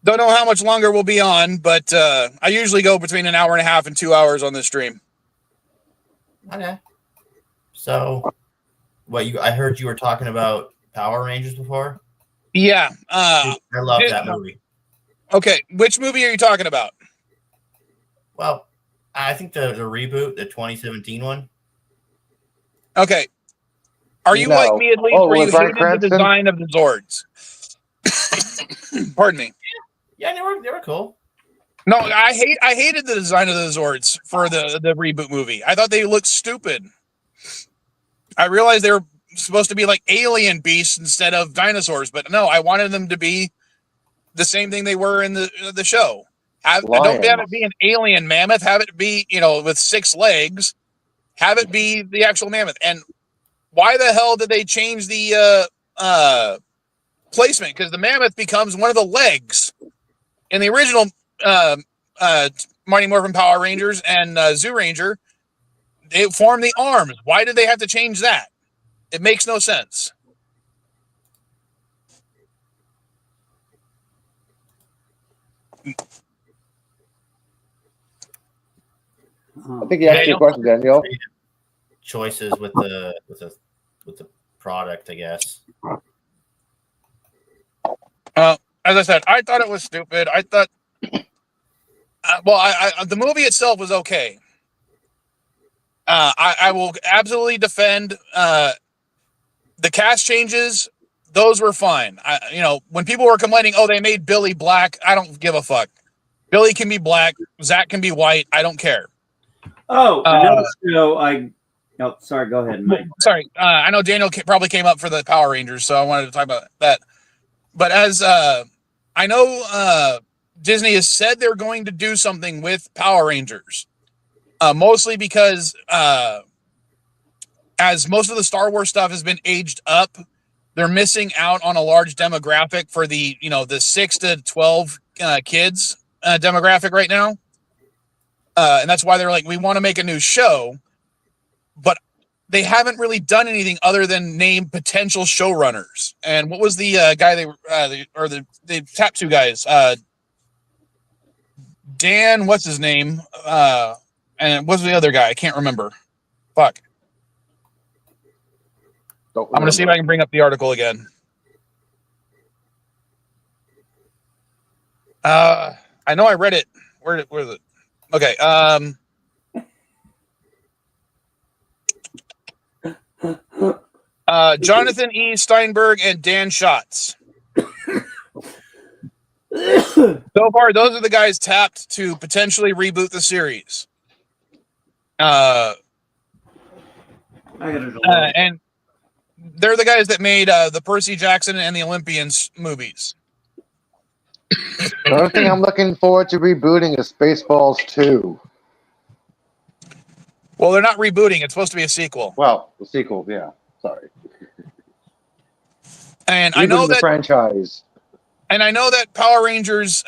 Don't know how much longer we'll be on, but I usually go between an hour and a half and 2 hours on this stream. Okay. So, I heard you were talking about Power Rangers before. Yeah. I love that movie. Okay, which movie are you talking about? Well, I think the reboot, the 2017 one. Okay. Are you like me at least where you hated the design of the Zords? Pardon me. Yeah, they were cool. No, I hated the design of the Zords for the reboot movie. I thought they looked stupid. I realized they were supposed to be like alien beasts instead of dinosaurs, but no, I wanted them to be the same thing they were in the show. Don't have it be an alien mammoth. Have it be, with 6 legs. Have it be the actual mammoth. And why the hell did they change the placement? Because the mammoth becomes one of the legs in the original Mighty Morphin Power Rangers and Zoo Ranger. They form the arms. Why did they have to change that? It makes no sense. I think you asked your question, Daniel. Choices with the product, I guess. As I said, I thought it was stupid. I thought, the movie itself was okay. I will absolutely defend the cast changes. Those were fine. When people were complaining, oh, they made Billy black, I don't give a fuck. Billy can be black. Zach can be white. I don't care. Oh, another show. Sorry. Go ahead, Mike. Sorry. I know Daniel probably came up for the Power Rangers, so I wanted to talk about that. But as I know, Disney has said they're going to do something with Power Rangers, mostly because as most of the Star Wars stuff has been aged up, they're missing out on a large demographic for the 6 to 12 kids demographic right now. And that's why they're like, we want to make a new show, but they haven't really done anything other than name potential showrunners. And what was the guy the top 2 guys? Dan, what's his name? And what's the other guy? I can't remember. Fuck. I'm going to see if I can bring up the article again. I know I read it. Where is it? Okay. Jonathan E. Steinberg and Dan Schatz. So far, those are the guys tapped to potentially reboot the series. And they're the guys that made the Percy Jackson and the Olympians movies. The other thing I'm looking forward to rebooting is Spaceballs 2. Well, they're not rebooting. It's supposed to be a sequel. Well, the sequel, yeah. Sorry. And rebooting I know the franchise. And I know that Power Rangers,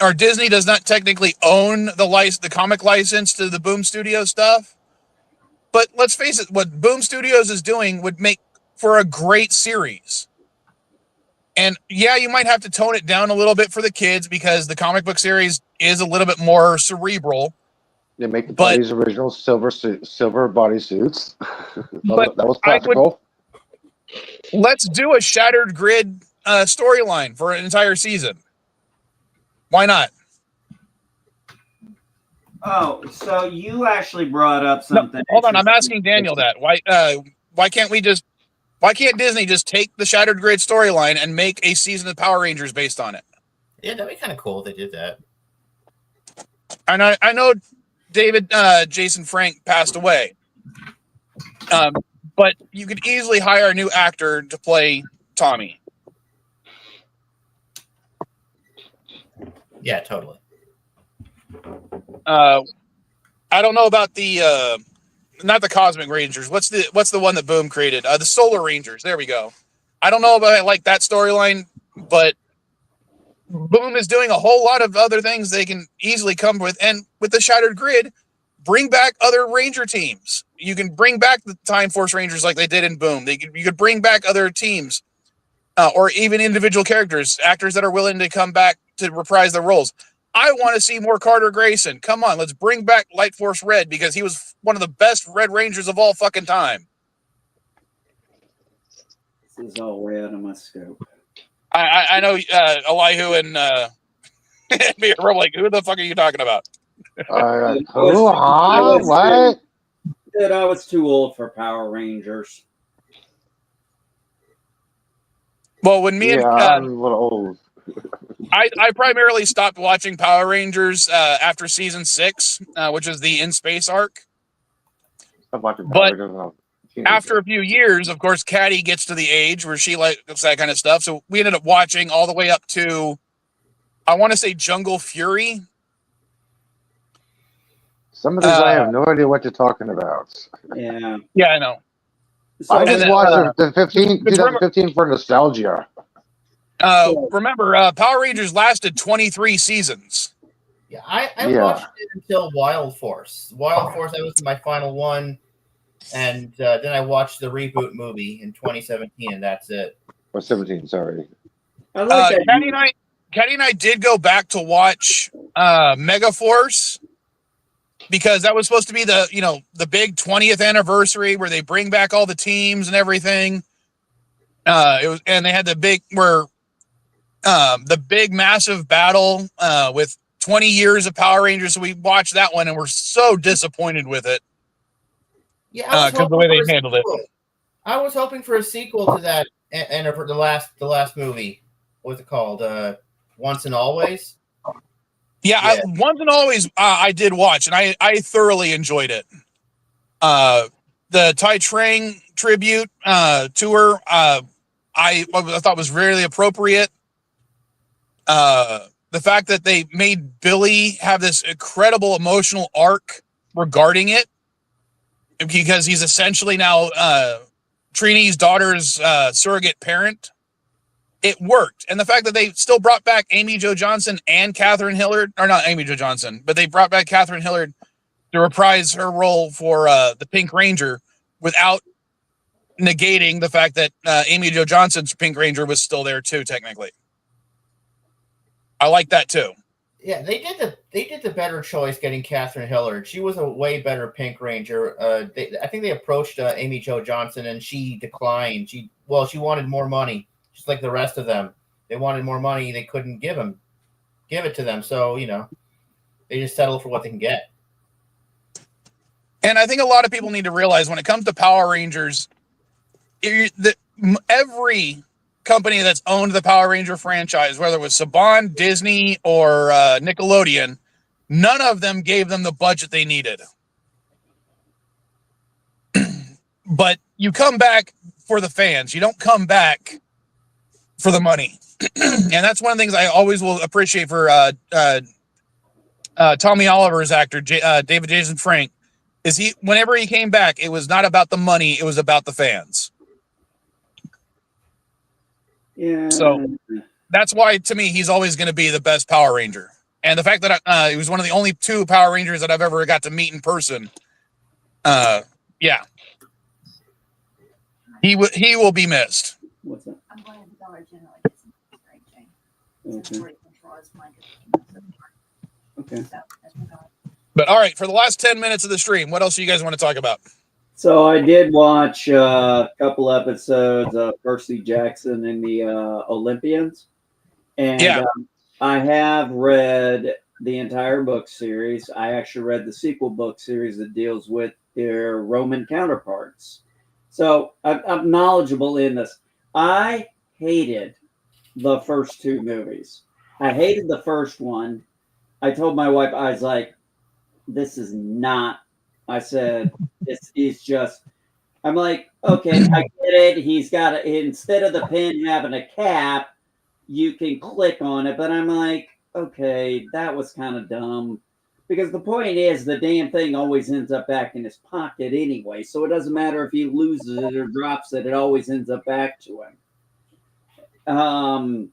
or Disney does not technically own the comic license to the Boom Studios stuff. But let's face it, what Boom Studios is doing would make for a great series. And yeah, you might have to tone it down a little bit for the kids because the comic book series is a little bit more cerebral. They make the body's original silver bodysuits. that was practical. Let's do a Shattered Grid storyline for an entire season. Why not? Oh, so you actually brought up something. No, hold on, I'm asking Daniel that. Why can't Disney just take the Shattered Grid storyline and make a season of Power Rangers based on it? Yeah, that'd be kind of cool if they did that. And I know David Jason Frank passed away. But you could easily hire a new actor to play Tommy. Yeah, totally. I don't know about the not the Cosmic Rangers. What's the one that Boom created? The Solar Rangers. There we go. I don't know if I like that storyline, but Boom is doing a whole lot of other things they can easily come with. And with the Shattered Grid, bring back other Ranger teams. You can bring back the Time Force Rangers like they did in Boom. You could bring back other teams, or even individual characters, actors that are willing to come back to reprise their roles. I want to see more Carter Grayson. Come on, let's bring back Light Force Red because he was one of the best Red Rangers of all fucking time. This is all way out of my scope. I know Elihu and me are like, who the fuck are you talking about? What? I was too old for Power Rangers. Well, when me and I'm a little old. I primarily stopped watching Power Rangers after season 6, which is the in space arc. I'm watching But Power Rangers. after a few years, of course, Caddy gets to the age where she likes that kind of stuff. So we ended up watching all the way up to, I want to say, Jungle Fury. Some of these I have no idea what you're talking about. Yeah. Yeah, I know. So, I just watched the 2015 for nostalgia. Remember, Power Rangers lasted 23 seasons. Yeah, I watched it until Wild Force. Wild Force, that was my final one. And then I watched the reboot movie in 2017, and that's it. Or 17, sorry. I like Caddy and I did go back to watch Megaforce because that was supposed to be the big 20th anniversary where they bring back all the teams and everything. And they had the big massive battle with 20 years of Power Rangers. So we watched that one and we're so disappointed with it. Yeah, because the way they handled it. I was hoping for a sequel to that, and for the last movie. What's it called? Once and Always. Yeah. Once and Always, I did watch, and I thoroughly enjoyed it. The Tai Trang tribute tour, I thought was really appropriate. The fact that they made Billy have this incredible emotional arc regarding it, because he's essentially now Trini's daughter's surrogate parent. It worked. And the fact that they still brought back Amy Jo Johnson and Catherine Hillard, or not Amy Jo Johnson, but they brought back Catherine Hillard to reprise her role for the Pink Ranger without negating the fact that Amy Jo Johnson's Pink Ranger was still there too, technically. I like that too. Yeah, they did the better choice getting Catherine Hillard. She was a way better Pink Ranger. I think they approached Amy Jo Johnson and she declined. She wanted more money, just like the rest of them. They wanted more money. They couldn't give it to them. So they just settle for what they can get. And I think a lot of people need to realize when it comes to Power Rangers, every company that's owned the Power Ranger franchise, whether it was Saban, Disney, or Nickelodeon, none of them gave them the budget they needed. But you come back for the fans. You don't come back for the money. And that's one of the things I always will appreciate for Tommy Oliver's actor, David Jason Frank, is whenever he came back, it was not about the money, it was about the fans. Yeah. So that's why, to me, he's always going to be the best Power Ranger. And the fact that he was one of the only 2 Power Rangers that I've ever got to meet in person. Yeah. He will be missed. What's that? I'm going to Dollar General and get some straight change. Okay. But all right, for the last 10 minutes of the stream, what else do you guys want to talk about? So I did watch a couple episodes of Percy Jackson and the Olympians. And I have read the entire book series. I actually read the sequel book series that deals with their Roman counterparts. So I'm knowledgeable in this. I hated the first 2 movies. I hated the first one. I told my wife, I was like, this is not, I said, this is just, I'm like, okay, I get it. He's got instead of the pin having a cap, you can click on it. But I'm like, okay, that was kind of dumb. Because the point is, the damn thing always ends up back in his pocket anyway. So it doesn't matter if he loses it or drops it; it always ends up back to him.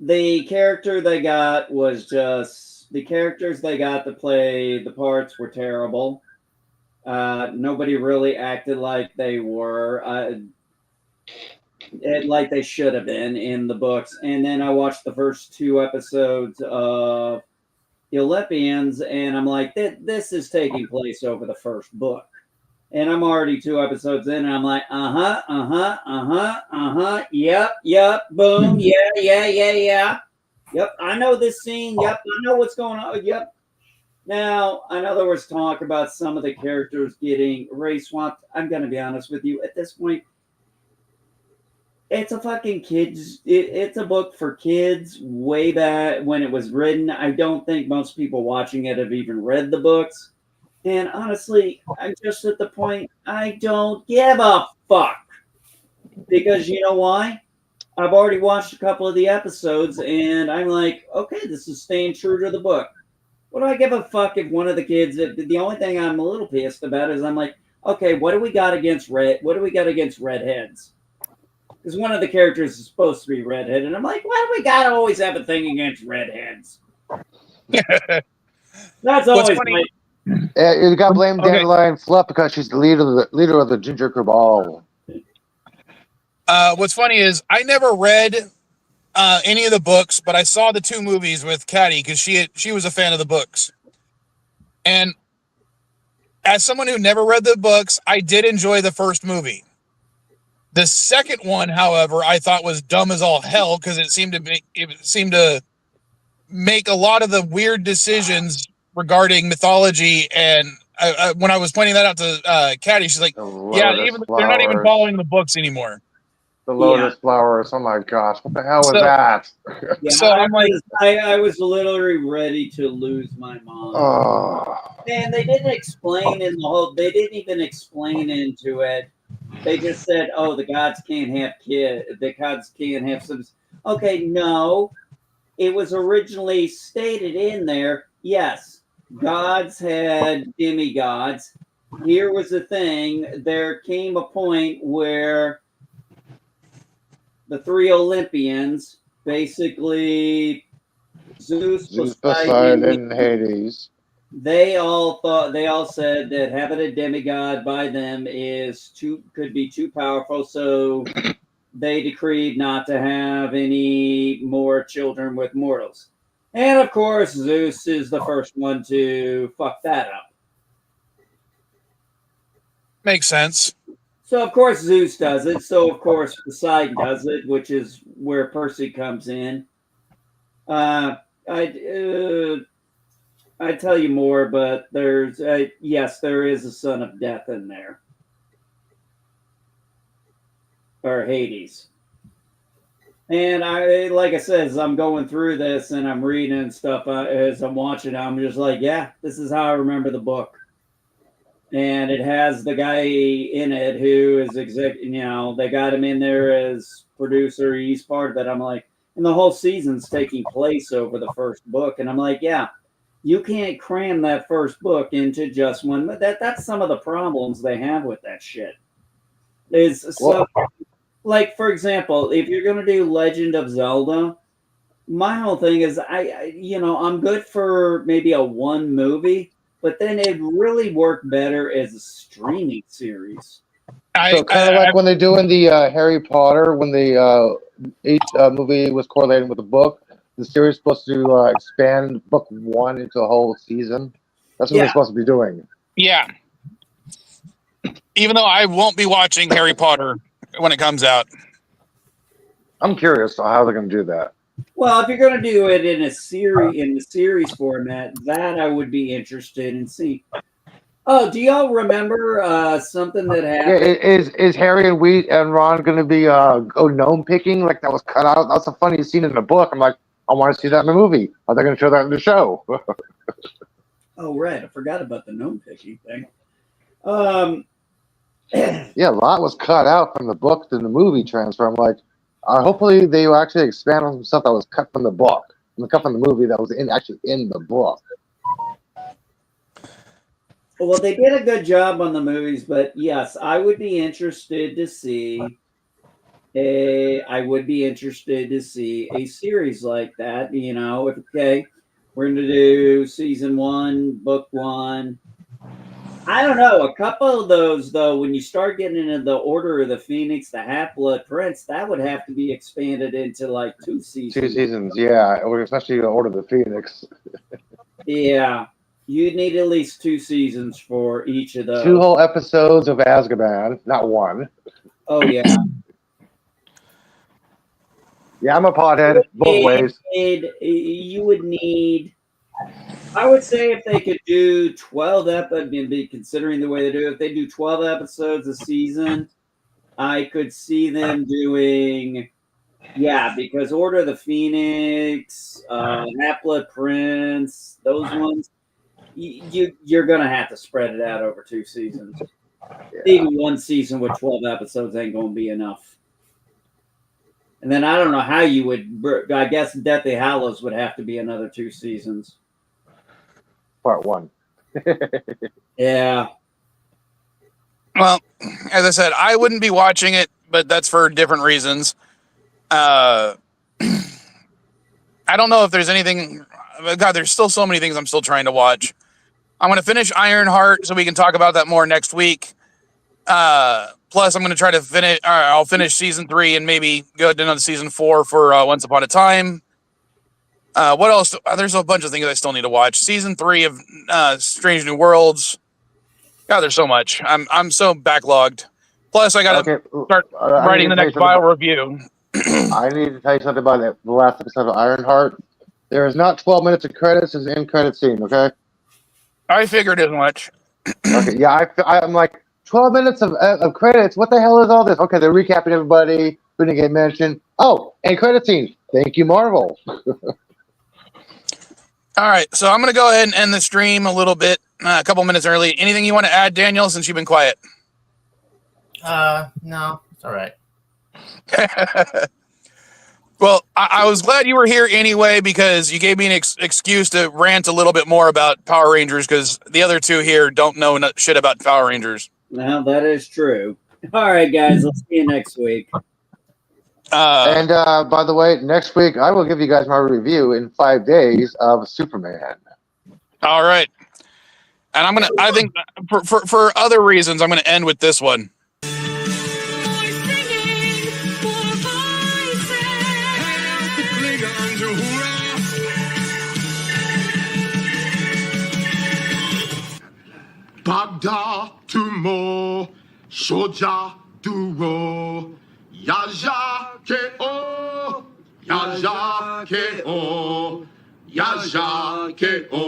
The character they got was just the characters they got to play the parts were terrible. Nobody really acted like they were. Like they should have been in the books. And then I watched the first 2 episodes of Olympians, and I'm like, this is taking place over the first book. And I'm already 2 episodes in, and I'm like, yep, boom, yeah. Yep, I know this scene. Yep, I know what's going on. Yep. Now, I know there was talk about some of the characters getting race swapped. I'm going to be honest with you. At this point, it's a fucking kids. It's a book for kids way back when it was written. I don't think most people watching it have even read the books. And honestly, I'm just at the point I don't give a fuck. Because you know why? I've already watched a couple of the episodes and I'm like, okay, this is staying true to the book. What do I give a fuck if one of the kids, the only thing I'm a little pissed about is I'm like, okay, what do we got against redheads? Because one of the characters is supposed to be redhead, and I'm like, why do we gotta always have a thing against redheads? That's always funny? You got to blame Dandelion Fluff because she's the leader of the Ginger Cabal. What's funny is I never read any of the books, but I saw the 2 movies with Caddy because she was a fan of the books. And as someone who never read the books, I did enjoy the first movie. The second one, however, I thought was dumb as all hell because it seemed to make a lot of the weird decisions regarding mythology. And when I was pointing that out to Caddy, she's like, "Yeah, they're not even following the books anymore." The lotus flowers. Oh my gosh, what the hell was that? Yeah, so I'm like, I was literally ready to lose my mind. Oh. Man, they didn't explain they didn't even explain into it. They just said, "Oh, the gods can't have kids. The gods can't have some." Okay, no, it was originally stated in there. Yes, gods had demigods. Here was the thing: there came a point where the 3 Olympians, basically Zeus, Poseidon, and Hades. They all said that having a demigod by them could be too powerful, so they decreed not to have any more children with mortals. And of course, Zeus is the first one to fuck that up. Makes sense. So of course Zeus does it. So of course Poseidon does it, which is where Percy comes in. I'd tell you more, but there's yes, there is a son of death in there, or Hades. And like I said, as I'm going through this and I'm reading and stuff as I'm watching, I'm just like, yeah, this is how I remember the book. And it has the guy in it who is they got him in there as producer. He's part of it. I'm like, and the whole season's taking place over the first book, and I'm like, yeah. You can't cram that first book into just one. But that's some of the problems they have with that shit. Like for example, if you're going to do Legend of Zelda, my whole thing is I'm good for maybe a 1 movie, but then it really worked better as a streaming series. So kind of like when they do in the Harry Potter, when each movie was correlating with the book. The series is supposed to expand book 1 into a whole season. That's what they're supposed to be doing. Yeah. Even though I won't be watching Harry Potter when it comes out. I'm curious how they're going to do that. Well, if you're going to do it in the series format, that I would be interested in seeing. Oh, do y'all remember something that happened? Yeah, is Harry and Ron going to be gnome picking like that was cut out? That's the funniest scene in the book. I'm like, I want to see that in the movie. Are they going to show that in the show? Oh, right. I forgot about the gnome picking thing. Yeah, a lot was cut out from the book to the movie transfer. I'm like, hopefully they will actually expand on some stuff that was cut from the book. from the movie that was actually in the book. Well, they did a good job on the movies, but yes, I would be interested to see a series like that. You know, okay, we're gonna do season 1, book 1. I don't know. A couple of those, though, when you start getting into the Order of the Phoenix, the Half-Blood Prince, that would have to be expanded into like 2 seasons. 2 seasons, yeah, or especially the Order of the Phoenix. Yeah, you'd need at least 2 seasons for each of those. 2 whole episodes of Azkaban, not 1. Oh yeah. Yeah, I'm a pothead both ways. You would need. I would say if they could do 12 episodes, considering the way they do it, if they do 12 episodes a season, I could see them doing, because Order of the Phoenix, Half-Blood Prince, those ones, you're going to have to spread it out over 2 seasons. Yeah. Even 1 season with 12 episodes ain't going to be enough. And then I don't know how you would, I guess Deathly Hallows would have to be another 2 seasons. Part 1. Yeah. Well, as I said, I wouldn't be watching it, but that's for different reasons. I don't know if there's anything. God, there's still so many things I'm still trying to watch. I'm going to finish Ironheart so we can talk about that more next week. Plus, I'm going to try to finish. I'll finish season 3 and maybe go to another season 4 for Once Upon a Time. What else? There's a bunch of things I still need to watch. Season 3 of Strange New Worlds. God, there's so much. I'm so backlogged. Plus, I got to start writing the next Vile review. I need to tell you something about the last episode of Ironheart. There is not 12 minutes of credits as an end credit scene, okay? I figured as much. Okay, yeah, I'm like, 12 minutes of credits? What the hell is all this? Okay, they're recapping everybody who didn't get mentioned. Oh, and credit scene. Thank you, Marvel. All right, so I'm going to go ahead and end the stream a little bit, a couple minutes early. Anything you want to add, Daniel, since you've been quiet? No, it's all right. Well, I was glad you were here anyway because you gave me an excuse to rant a little bit more about Power Rangers because the other two here don't know shit about Power Rangers. Well, that is true. All right, guys, let's see you next week. And by the way, next week I will give you guys my review in 5 days of Superman. All right, and I think for other reasons, I'm gonna end with this one. Bagda tumo shoja duo yaja ke o yaja ke o yaja ke o.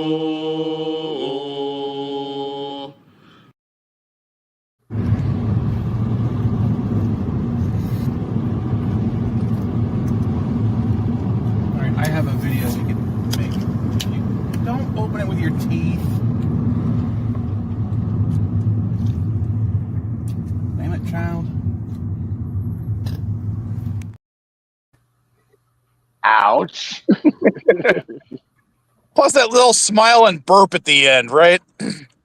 All right, I have a video we can make. Don't open it with your teeth. Damn it, child. Ouch. Plus that little smile and burp at the end, right?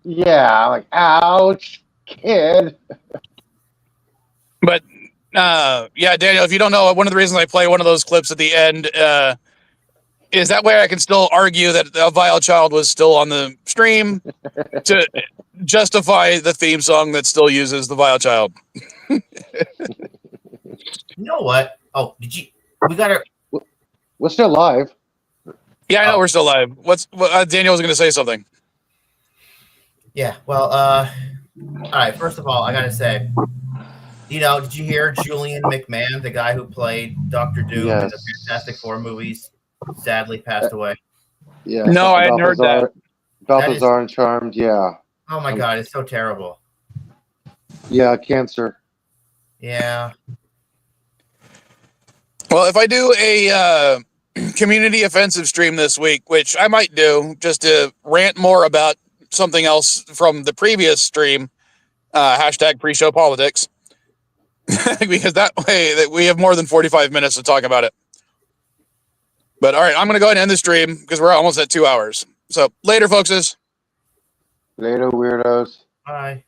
Yeah, like, ouch, kid. But, yeah, Daniel, if you don't know, one of the reasons I play one of those clips at the end is that way I can still argue that a Vile Child was still on the stream to justify the theme song that still uses the Vile Child. You know what? Oh, we got We're still live. Yeah, I know we're still live. Daniel was going to say something. Yeah, well, all right, first of all, I got to say, did you hear Julian McMahon, the guy who played Dr. Doom in the Fantastic Four movies, sadly passed away? Yeah. No, I hadn't heard that. Balthazar and Charmed, yeah. Oh my God, it's so terrible. Yeah, cancer. Yeah. Well, if I do a community offensive stream this week, which I might do just to rant more about something else from the previous stream, hashtag pre-show politics, because that way that we have more than 45 minutes to talk about it. But all right, I'm going to go ahead and end the stream because we're almost at 2 hours. So later, folks. Later, weirdos. Bye.